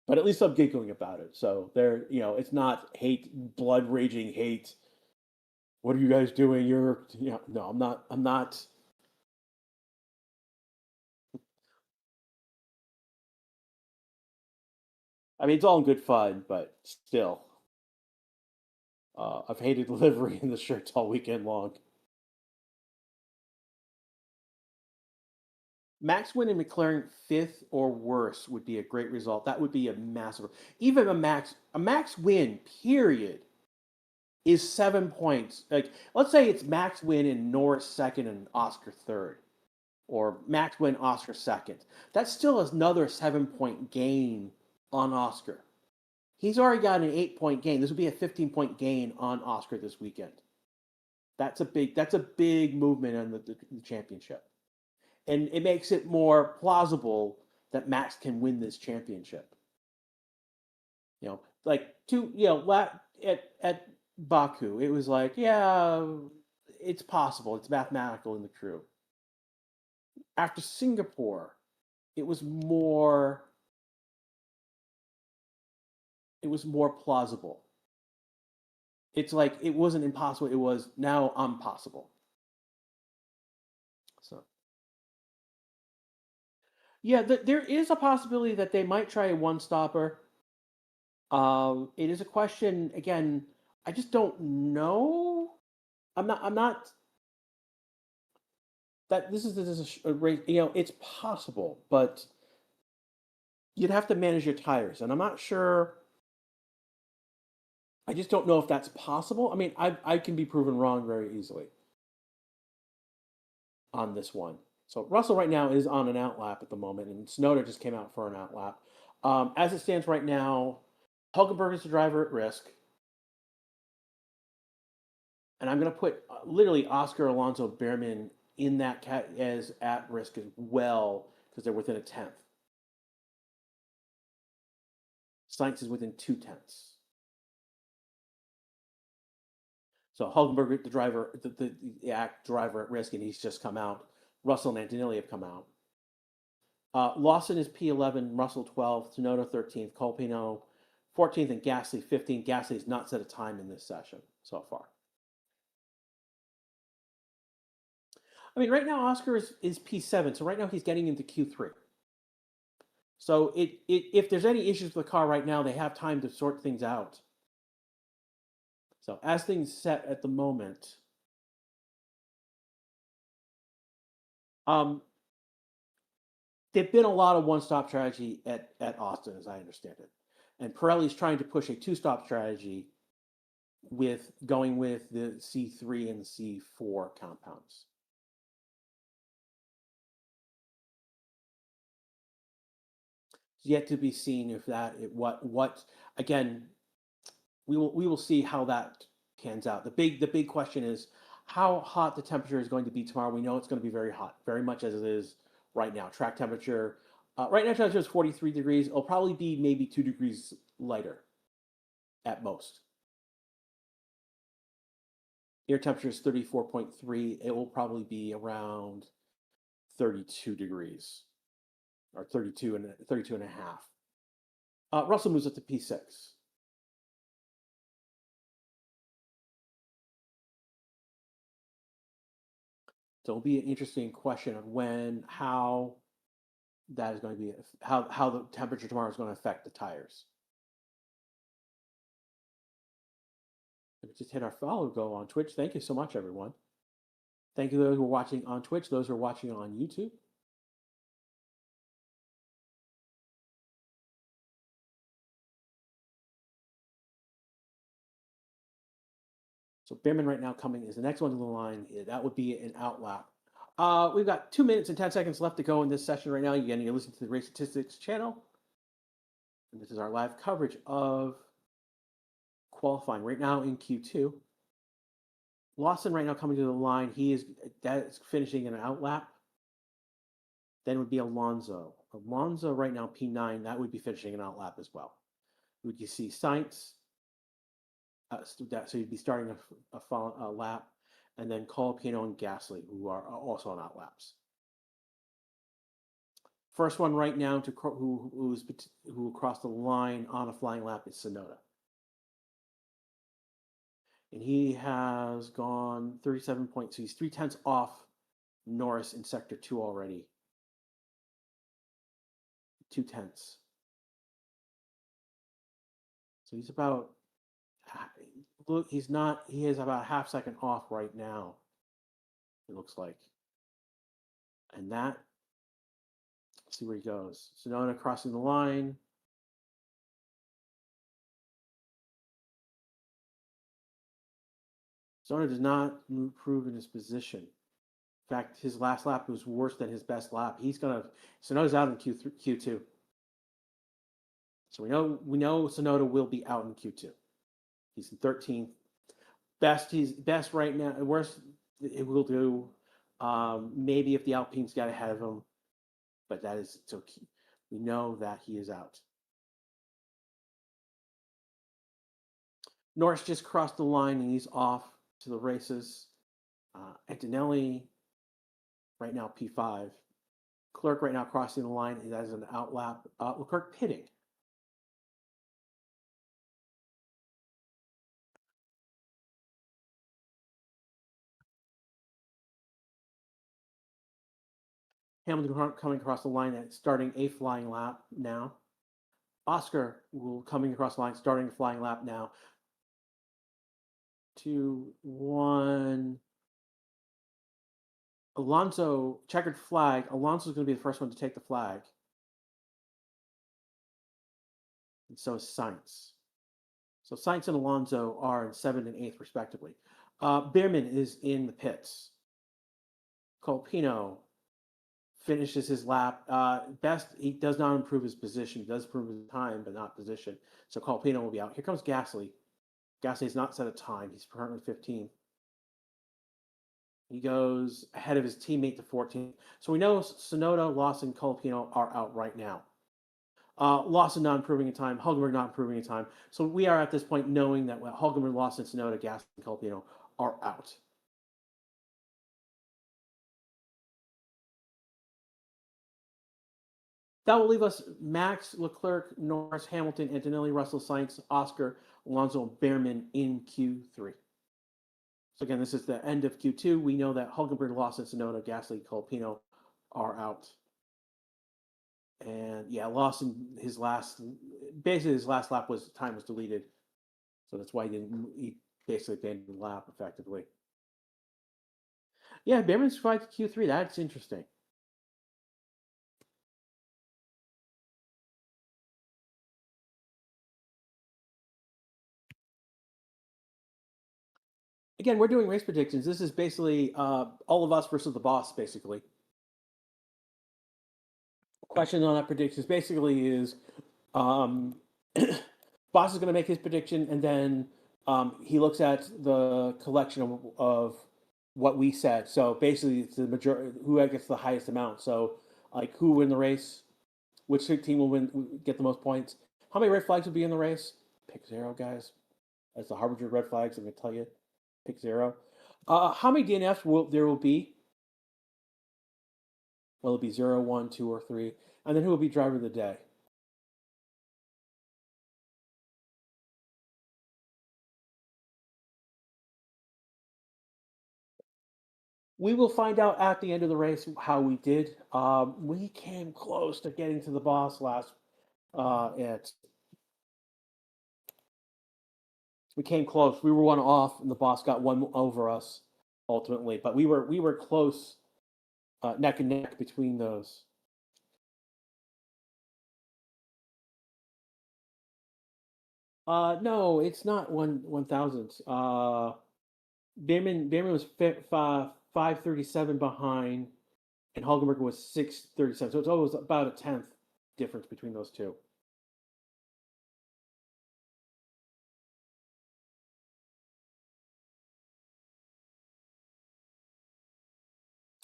But at least I'm giggling about it. So there, it's not hate, blood raging hate. What are you guys doing? No, I'm not. I'm not. I mean, it's all in good fun, but still, I've hated the livery and the shirts all weekend long. Max winning McLaren fifth or worse would be a great result. That would be a massive. Even a Max win period is 7 points. Like let's say it's Max win and Norris second and Oscar third, or Max win Oscar second. That's still another 7 point gain on Oscar. He's already got an 8 point gain. This would be a 15 point gain on Oscar this weekend. That's a big movement on the championship, and it makes it more plausible that Max can win this championship. Like at Baku, it was like, yeah, it's possible, it's mathematical in the crew. After Singapore, it was more it was more plausible. It's like it wasn't impossible, it was now impossible. So yeah, there is a possibility that they might try a one stopper. It is a question again. I just don't know. I'm not that this is a race. It's possible, but you'd have to manage your tires, and I'm not sure. I just don't know if that's possible. I mean, I can be proven wrong very easily on this one. So Russell right now is on an outlap at the moment, and Snowder just came out for an outlap. As it stands right now, Hulkenberg is the driver at risk, and I'm going to put literally Oscar Alonso Behrman in that as at risk as well because they're within a tenth. Sainz is within 2 tenths. So Hulkenberg, the driver, the act driver at risk, and he's just come out. Russell and Antonelli have come out. Lawson is P11, Russell 12th, Tsunoda 13th, Colpino 14th, and Gasly 15th. Gasly has not set a time in this session so far. I mean, right now Oscar is P7, so right now he's getting into Q3. So if there's any issues with the car right now, they have time to sort things out. So as things set at the moment, um, there've been a lot of one-stop strategy at Austin, as I understand it, and Pirelli's trying to push a two-stop strategy with going with the C3 and C4 compounds. It's yet to be seen if what again we will see how that pans out. The big question is how hot the temperature is going to be tomorrow. We know it's going to be very hot, very much as it is right now. Track temperature right now temperature is 43 degrees. It'll probably be maybe 2 degrees lighter at most. Air temperature is 34.3. It will probably be around 32 degrees or 32 and a half. Russell moves up to P6. So it'll be an interesting question of how that is going to be, how the temperature tomorrow is going to affect the tires. We just hit our follow go on Twitch. Thank you so much, everyone. Thank you those who are watching on Twitch, those who are watching on YouTube. So Behrman right now coming is the next one to the line. That would be an outlap. We've got 2 minutes and 10 seconds left to go in this session right now. Again, you're listening to the Race Statistics channel. And this is our live coverage of qualifying right now in Q2. Lawson right now coming to the line. That is finishing in an outlap. Then would be Alonso. Alonso right now P9. That would be finishing an outlap as well. Would you see Sainz? So you'd be starting a lap, and then Colapino and Gasly, who are also on outlaps. First one right now who crossed the line on a flying lap is Tsunoda. And he has gone 37 points. So he's 0.3 off Norris in Sector 2 already. 0.2. So he's about, look, he is about a half second off right now, it looks like. And that, let's see where he goes. Tsunoda crossing the line. Tsunoda does not improve in his position. In fact, his last lap was worse than his best lap. Tsunoda's out in Q2. So we know Tsunoda will be out in Q2. He's in 13th. He's best right now. Worst it will do. Maybe if the Alpines got ahead of him, but that is so key. We know that he is out. Norris just crossed the line and he's off to the races. Antonelli right now P5. Leclerc right now crossing the line. That is an outlap. Leclerc pitting. Hamilton coming across the line and starting a flying lap now. Oscar coming across the line, starting a flying lap now. 2, 1. Alonso, checkered flag. Alonso's going to be the first one to take the flag. And so is Sainz. So Sainz and Alonso are in 7th and 8th, respectively. Behrman is in the pits. Colapino finishes his lap. He does not improve his position. He does improve his time, but not position. So Colapino will be out. Here comes Gasly. Gasly has not set a time. He's currently 15th. He goes ahead of his teammate to 14th. So we know Tsunoda, Lawson, and Colapino are out right now. Lawson not improving in time. Hulkenberg not improving in time. So we are at this point knowing that Hulkenberg, Lawson, Tsunoda, Gasly, and Colapino are out. That will leave us Max, Leclerc, Norris, Hamilton, Antonelli, Russell, Sainz, Oscar, Alonso, and Behrman in Q3. So again, this is the end of Q2. We know that Hulkenberg, Lawson, Tsunoda, Gasly, Colapino are out. And yeah, Lawson, his last lap time was deleted. So that's why he basically abandoned the lap effectively. Yeah, Behrman survived Q3. That's interesting. Again, we're doing race predictions. This is basically all of us versus the boss, basically. Question on that predictions basically is boss is going to make his prediction, and then he looks at the collection of what we said. So basically, it's the majority who gets the highest amount. So like who win the race, which team will get the most points, how many red flags will be in the race, Pick zero, guys. As the harbinger of red flags, I'm going to tell you, pick zero. How many DNFs will be? Will it be 0, 1, 2, or 3? And then who will be driver of the day? We will find out at the end of the race how we did. We came close to getting to the boss last. At We came close. We were one off, and the boss got one over us ultimately. But we were close, neck and neck between those. No, it's not 1,000. Bierman was 537 behind, and Hulkenberg was 637. So it's always about a tenth difference between those two.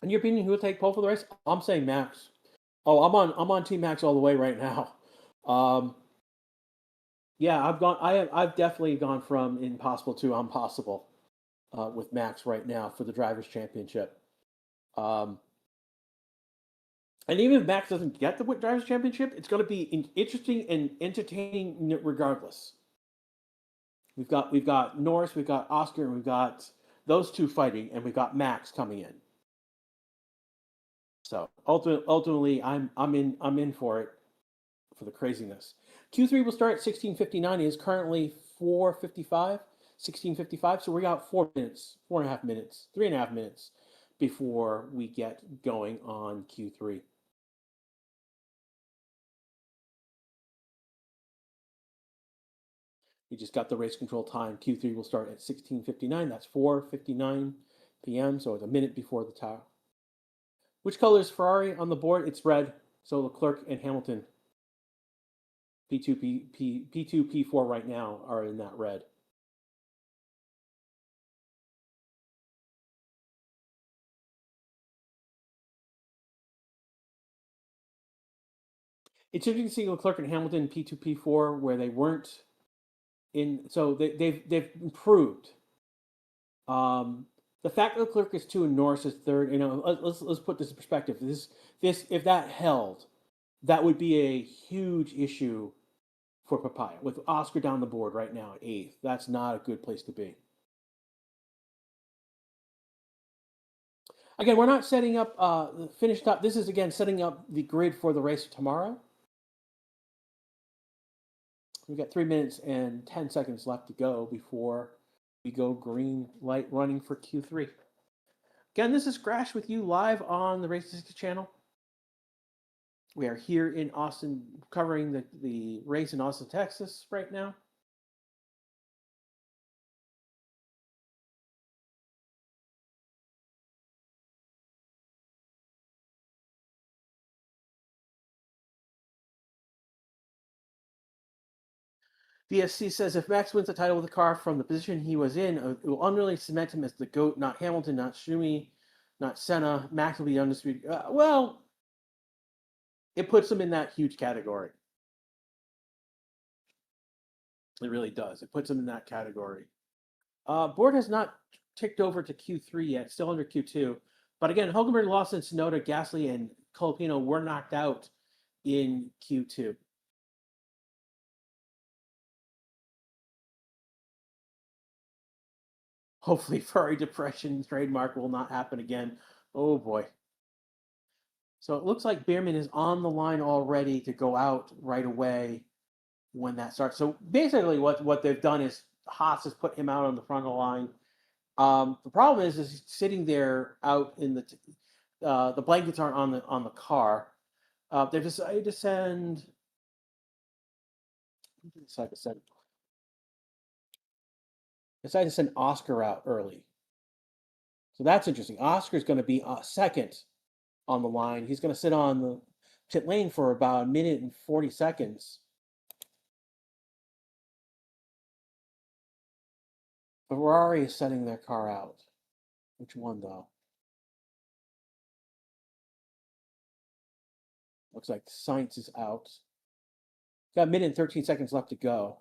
In your opinion, who will take pole for the race? I'm saying Max. Oh, I'm on Team Max all the way right now. Um, yeah, I've definitely gone from impossible to impossible with Max right now for the drivers' championship. Um, and even if Max doesn't get the drivers' championship, it's going to be interesting and entertaining regardless. We've got Norris, we've got Oscar, and we've got those two fighting, and we've got Max coming in. So ultimately, I'm in for it, for the craziness. Q3 will start at 16:59. It is currently 4:55, 16:55. So we got 4 minutes, 4.5 minutes, 3.5 minutes before we get going on Q3. We just got the race control time. Q3 will start at 16:59. That's 4:59 p.m. So it's a minute before the tower. Which color is Ferrari on the board? It's red. So Leclerc and Hamilton, P2, P2, P4 right now are in that red. It's interesting to see Leclerc and Hamilton P2, P4 where they weren't in. So they've improved. The fact that Leclerc is two and Norris is third. Let's put this in perspective. This if that held, that would be a huge issue for Papaya with Oscar down the board right now at eighth. That's not a good place to be. Again, we're not setting up finished up. This is again setting up the grid for the race tomorrow. We've got 3 minutes and 10 seconds left to go before we go green light running for Q3. Again, this is Crash with you live on the Race channel. We are here in Austin covering the race in Austin, Texas right now. VSC says if Max wins the title with the car from the position he was in, it will unreally cement him as the GOAT, not Hamilton, not Schumi, not Senna. Max will be undisputed. Well, it puts him in that huge category. It really does. It puts him in that category. Board has not ticked over to Q3 yet, still under Q2. But again, Hulkenberg, Lawson, Tsunoda, Gasly, and Colapino were knocked out in Q2. Hopefully, Ferrari depression trademark will not happen again. Oh boy. So it looks like Bierman is on the line already to go out right away when that starts. So basically, what they've done is Haas has put him out on the front of the line. The problem is he's sitting there out in the blankets aren't on the car. They've decided to send. Decided to send Oscar out early. So that's interesting. Oscar's going to be second on the line. He's going to sit on the pit lane for about a minute and 40 seconds. Ferrari is sending their car out. Which one, though? Looks like Sainz is out. Got a minute and 13 seconds left to go.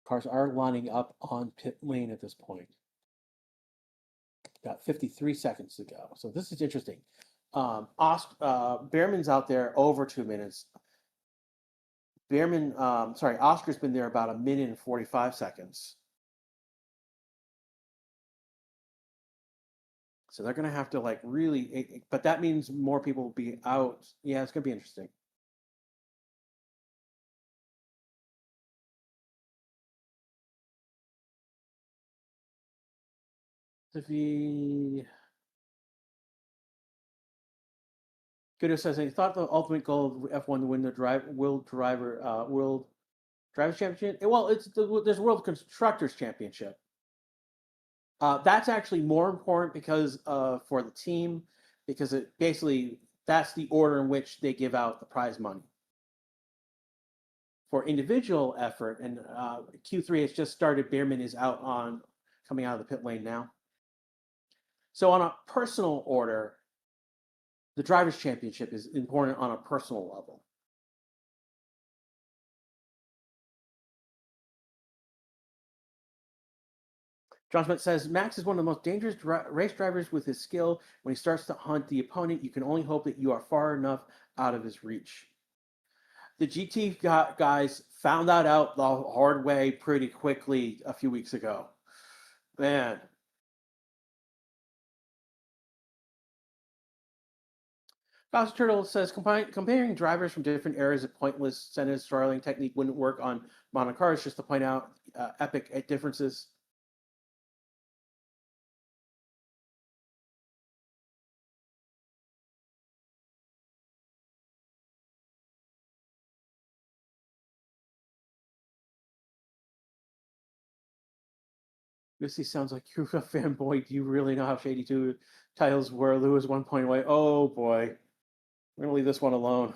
Cars are lining up on pit lane at this point. Got 53 seconds to go. So this is interesting. Behrman's out there over 2 minutes. Oscar's been there about 1 minute and 45 seconds. So they're going to have to like really, but that means more people will be out. Yeah, it's going to be interesting. Goodo says, I thought the ultimate goal of F1 to win the World Drivers' Championship. Well, there's World Constructors' Championship. That's actually more important because for the team, because that's the order in which they give out the prize money. For individual effort, and Q3 has just started. Behrman is coming out of the pit lane now. So on a personal order, the Drivers' Championship is important on a personal level. John Smith says, Max is one of the most dangerous race drivers with his skill. When he starts to hunt the opponent, you can only hope that you are far enough out of his reach. The GT guys found that out the hard way pretty quickly a few weeks ago. Man. Bowser Turtle says, comparing drivers from different eras of pointless sentence starling technique wouldn't work on modern cars, just to point out epic differences. Missy sounds like you're a fanboy. Do you really know how shady 2 titles were? Lewis 1 point away. Oh boy. We're going to leave this one alone.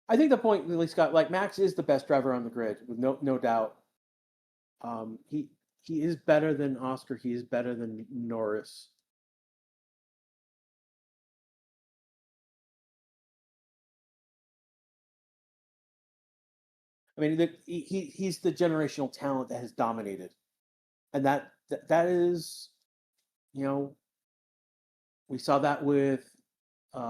I think the point really, Scott, like Max is the best driver on the grid, with no doubt. He is better than Oscar. He is better than Norris. I mean, he's the generational talent that has dominated, and that is, we saw that with we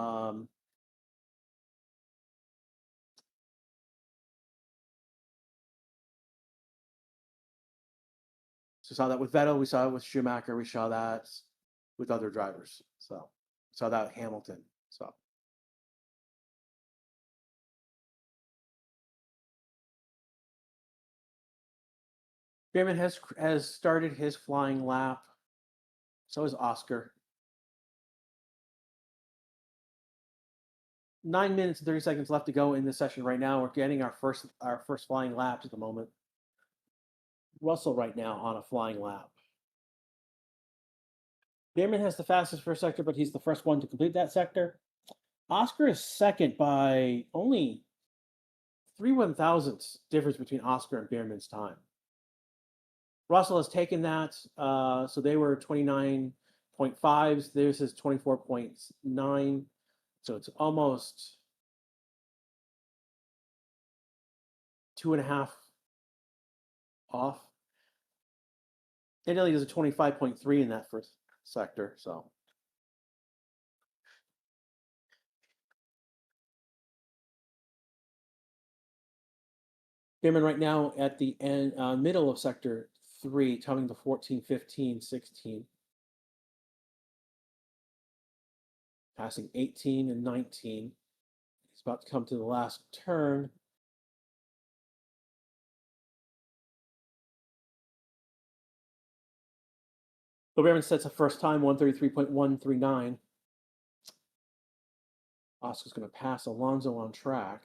saw that with Vettel, we saw it with Schumacher, we saw that with other drivers. So we saw that with Hamilton. So Behrman has started his flying lap. So is Oscar. 9 minutes and 30 seconds left to go in this session right now. We're getting our first flying lap at the moment. Russell right now on a flying lap. Behrman has the fastest first sector, but he's the first one to complete that sector. Oscar is second by only 3/1000ths difference between Oscar and Behrman's time. Russell has taken that, so they were 29.5s. Theirs is 24.9, so it's almost 2.5 off. Italy does a 25.3 in that first sector, so. Behrman right now at the end, middle of sector 3, coming to 14, 15, 16. Passing 18 and 19. He's about to come to the last turn. So Behrman sets a first time, 133.139. Oscar's going to pass Alonso on track.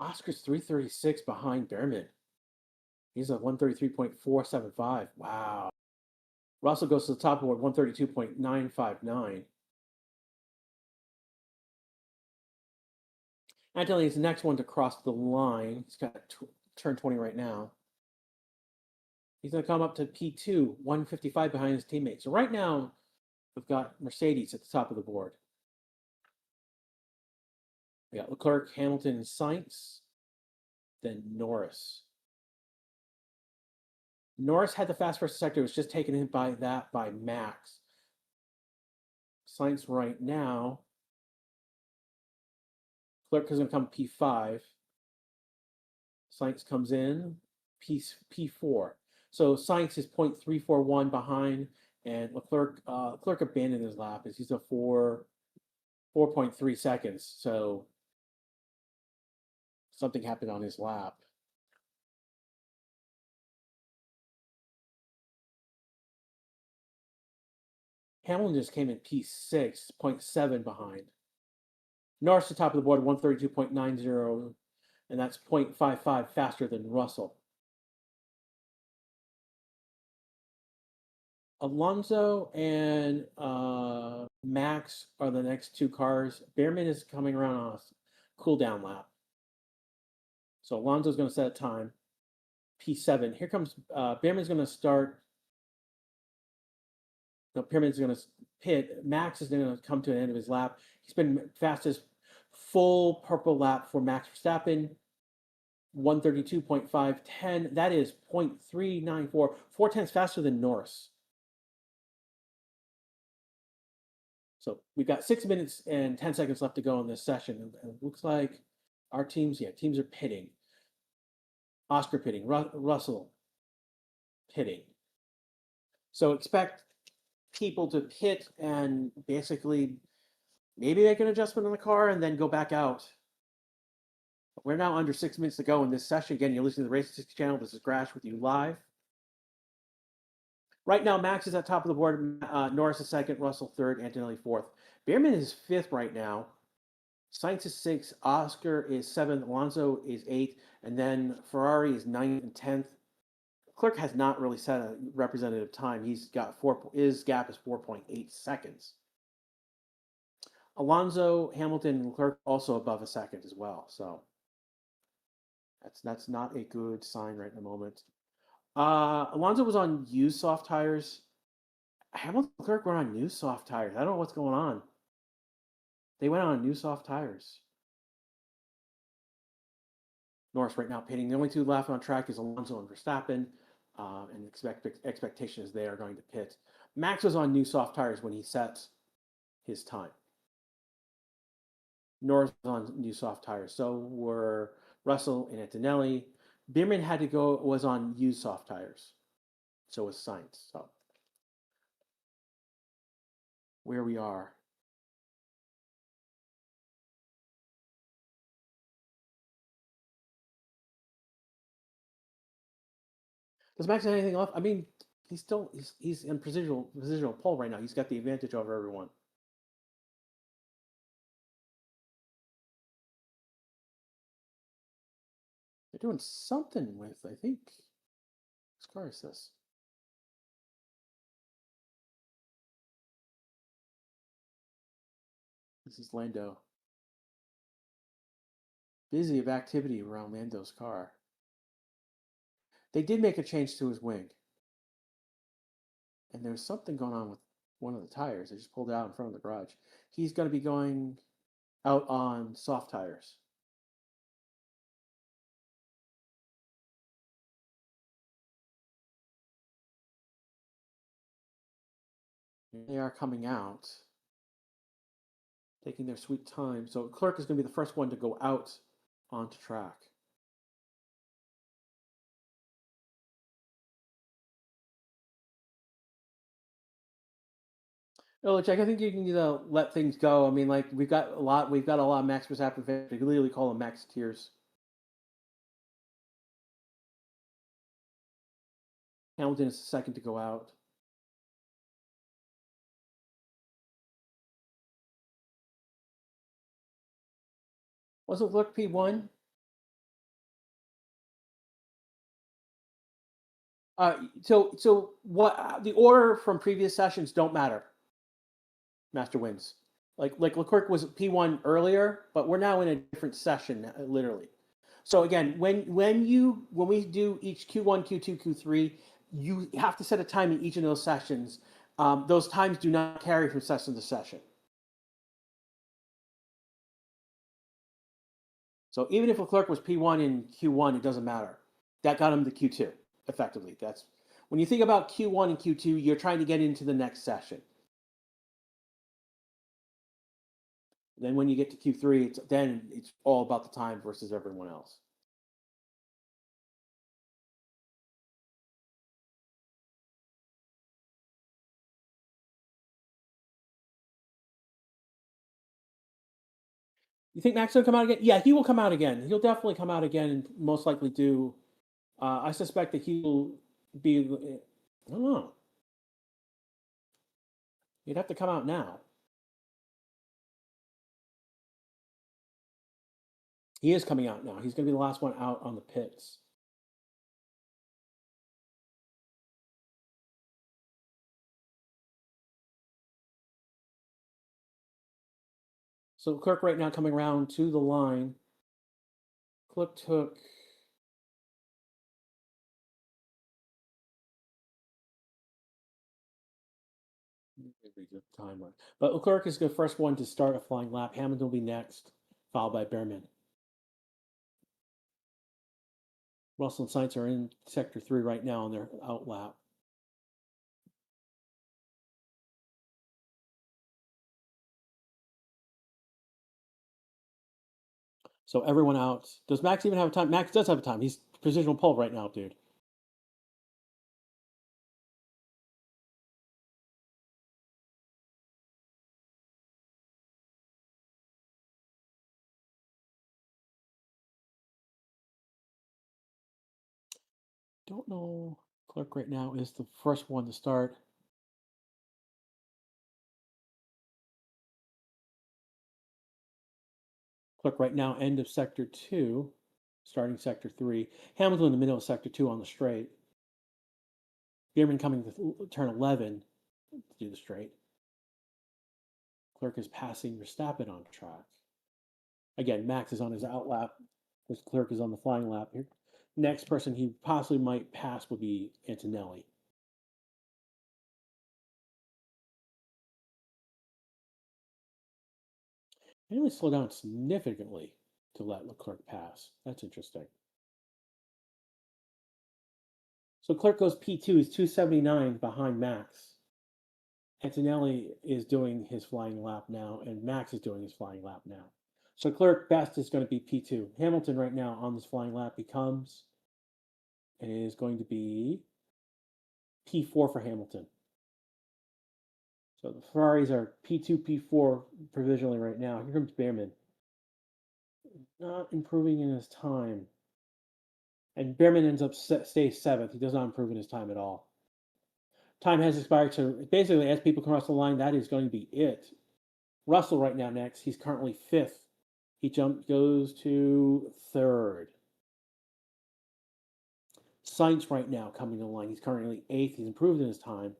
Oscar's 336 behind Behrman. He's at 133.475. Wow. Russell goes to the top board, 132.959. Antonelli is the next one to cross the line. He's got turn 20 right now. He's going to come up to P2, 155 behind his teammates. So right now, we've got Mercedes at the top of the board. We got Leclerc, Hamilton, and Sainz. Then Norris. Norris had the fast first sector. Was just taken in by Max. Sainz right now. Leclerc is going to come P5. Sainz comes in P4. So Sainz is 0.341 behind, and Leclerc abandoned his lap. He's a 4.3 seconds. So something happened on his lap. Hamilton just came in P6, 0.7 behind. Norris, the top of the board, 132.90, and that's 0.55 faster than Russell. Alonso and Max are the next two cars. Behrman is coming around on a cool down lap. So Alonso's going to set a time. P7. Here comes Behrman's going to start. No, Behrman's going to pit. Max is going to come to the end of his lap. He's been fastest full purple lap for Max Verstappen. 132.510. That is 0.394. 4/10 faster than Norris. So we've got 6 minutes and 10 seconds left to go in this session. And it looks like our teams are pitting. Oscar pitting, Russell pitting. So expect people to pit and basically maybe make an adjustment on the car and then go back out. We're now under 6 minutes to go in this session. Again, you're listening to the Race 6 channel. This is Grash with you live. Right now, Max is at top of the board. Norris is second, Russell third, Antonelli fourth. Behrman is fifth right now. Sainz is sixth, Oscar is seventh, Alonso is eighth, and then Ferrari is ninth and 10th. Leclerc has not really set a representative time. His gap is 4.8 seconds. Alonso, Hamilton, and Leclerc also above a second as well. So that's not a good sign right in the moment. Alonso was on used soft tires. Hamilton and Leclerc were on new soft tires. I don't know what's going on. They went on new soft tires. Norris right now pitting. The only two left on track is Alonso and Verstappen, and expectation is they are going to pit. Max was on new soft tires when he set his time. Norris was on new soft tires. So were Russell and Antonelli. Behrman was on used soft tires. So was Sainz. So where we are. Does Max have anything left? I mean, he's in positional pole right now. He's got the advantage over everyone. They're doing something with, I think. Whose car is this? This is Lando. Busy of activity around Lando's car. They did make a change to his wing. And there's something going on with one of the tires. They just pulled it out in front of the garage. He's going to be going out on soft tires. They are coming out, taking their sweet time. So Leclerc is going to be the first one to go out onto track. No, Jack, I think you can let things go. I mean, like we've got a lot of Max Verstappen fans. We literally call them Max Tears. Hamilton is the second to go out. Wasn't Leclerc P1? So what the order from previous sessions don't matter. Master wins. Like Leclerc was P1 earlier, but we're now in a different session, literally. So again, when we do each Q1, Q2, Q3, you have to set a time in each of those sessions. Those times do not carry from session to session. So even if Leclerc was P1 in Q1, it doesn't matter. That got him to Q2 effectively. That's when you think about Q1 and Q2, you're trying to get into the next session. Then when you get to Q3, it's all about the time versus everyone else. You think Max will come out again? Yeah, he will come out again. He'll definitely come out again, and most likely do. I suspect that he'll be. I don't know. He'd have to come out now. He is coming out now. He's going to be the last one out on the pits. So Kirk right now coming around to the line. Clip took. Timer. But Leclerc is the first one to start a flying lap. Hamilton will be next, followed by Behrman. Russell and Sainz are in sector 3 right now on their out lap. So everyone out. Does Max even have a time? Max does have a time. He's positional pole right now, dude. Don't know. Clerk right now is the first one to start. Clerk right now, end of sector 2, starting sector 3. Hamilton in the middle of sector 2 on the straight. Bierman coming to turn 11 to do the straight. Clerk is passing Verstappen on track. Again, Max is on his out lap. His Clerk is on the flying lap here. Next person he possibly might pass would be Antonelli. He only slowed down significantly to let Leclerc pass. That's interesting. So Clerc goes P2, is 279 behind Max. Antonelli is doing his flying lap now, and Max is doing his flying lap now. So Clerc best is going to be P2. Hamilton right now on this flying lap becomes is going to be P4 for Hamilton. So the Ferraris are P2, P4 provisionally right now. Here comes Behrman. Not improving in his time. And Behrman ends up stays 7th. He does not improve in his time at all. Time has expired, so basically as people come across the line, that is going to be it. Russell right now next. He's currently 5th. He goes to 3rd. Sainz right now coming to the line. He's currently 8th. He's improved in his time.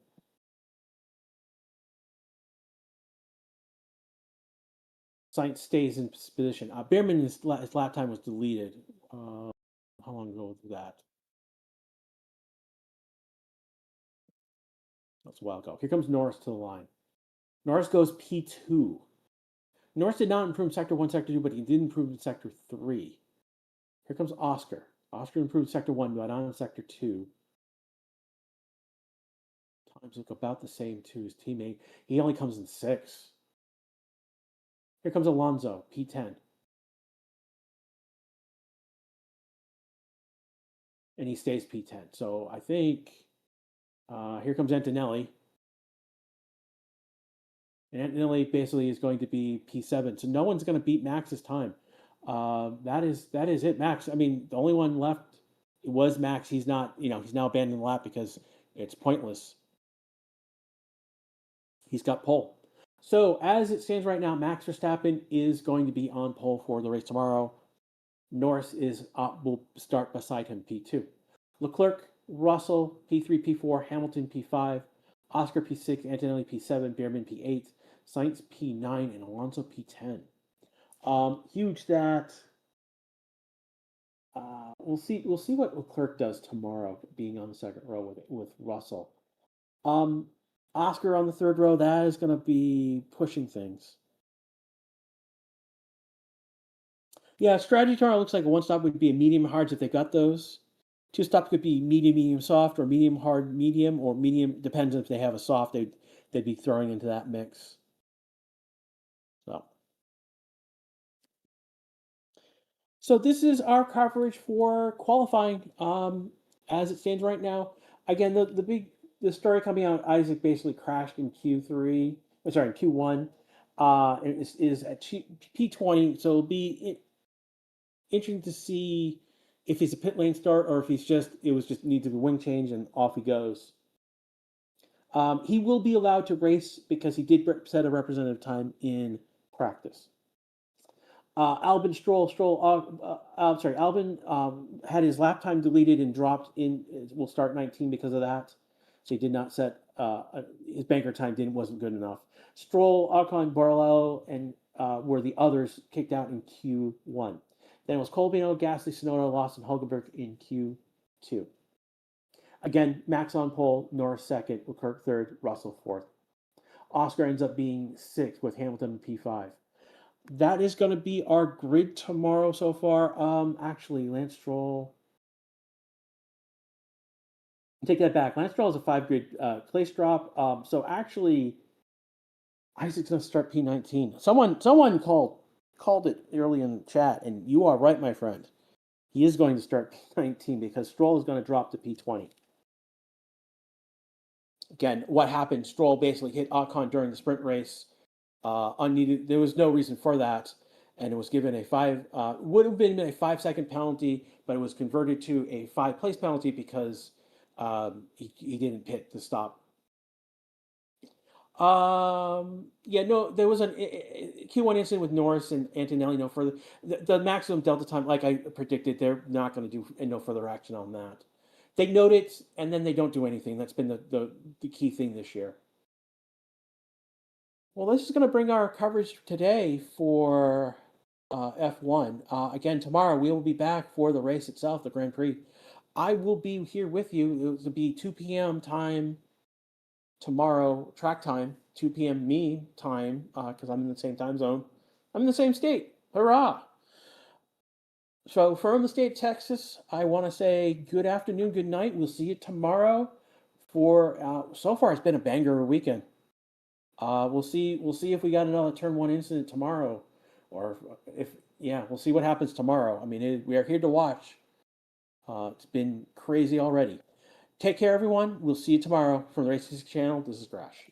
Sainz stays in position. Behrman, his lap time was deleted. How long ago was that? That's a while ago. Here comes Norris to the line. Norris goes P2. Norris did not improve in Sector 1, Sector 2, but he did improve in Sector 3. Here comes Oscar. Oscar improved Sector 1, but not in Sector 2. Times look about the same to his teammate. He only comes in 6th. Here comes Alonso, P10. And he stays P10. So I think here comes Antonelli. And Antonelli basically is going to be P7. So no one's going to beat Max's time. That is it. Max, I mean, the only one left was Max. He's not, he's now abandoning the lap because it's pointless. He's got pole. So as it stands right now, Max Verstappen is going to be on pole for the race tomorrow. Norris will start beside him, P2. Leclerc, Russell, P3, P4, Hamilton, P5, Oscar, P6, Antonelli, P7, Behrman, P8, Sainz P9 and Alonso P10. Huge that. We'll see. We'll see what Leclerc does tomorrow, being on the second row with Russell. Um, Oscar on the third row. That is going to be pushing things. Yeah, strategy tomorrow looks like a one stop would be a medium hards if they got those. Two stop could be medium, medium soft, or medium hard, medium, or medium. Depends if they have a soft. They'd be throwing into that mix. So. So this is our coverage for qualifying as it stands right now. Again, the story coming out, Isaac basically crashed in Q3. Sorry, in Q1. Is at P20. So it'll be interesting to see if he's a pit lane start or if it was just needs a wing change and off he goes. He will be allowed to race because he did set a representative time in practice. Albin Albin had his lap time deleted and dropped in. Will start 19 because of that. So he did not set his banker time wasn't good enough. Stroll, Ocon, Barlow, and were the others kicked out in Q1. Then it was Colbino, Gasly, Tsunoda, Lawson, Hulkenberg in Q2. Again, Max on pole, Norris second, Leclerc third, Russell fourth. Oscar ends up being sixth with Hamilton in P5. That is going to be our grid tomorrow so far. Actually, Lance Stroll. Take that back. Lance Stroll is a 5 grid place drop. So actually, Isaac's going to start P19. Someone called it early in the chat, and you are right, my friend. He is going to start P19 because Stroll is going to drop to P20. Again, what happened? Stroll basically hit Ocon during the sprint race. Unneeded. There was no reason for that, and it was given would have been a 5 second penalty, but it was converted to a 5 place penalty because he didn't pit to stop. Yeah, no, there was a Q1 incident with Norris and Antonelli. No further. The maximum delta time, like I predicted, they're not going to do no further action on that. They note it and then they don't do anything. That's been the key thing this year. Well, this is going to bring our coverage today for F1. Again, tomorrow we will be back for the race itself, the Grand Prix. I will be here with you. It will be 2 p.m. time tomorrow, track time, 2 p.m. me time, because I'm in the same time zone. I'm in the same state. Hurrah! So from the state of Texas, I want to say good afternoon, good night. We'll see you tomorrow for, so far it's been a banger weekend. We'll see if we got another turn one incident tomorrow, or we'll see what happens tomorrow. I mean, we are here to watch. It's been crazy already. Take care, everyone. We'll see you tomorrow from the Racing channel. This is Crash.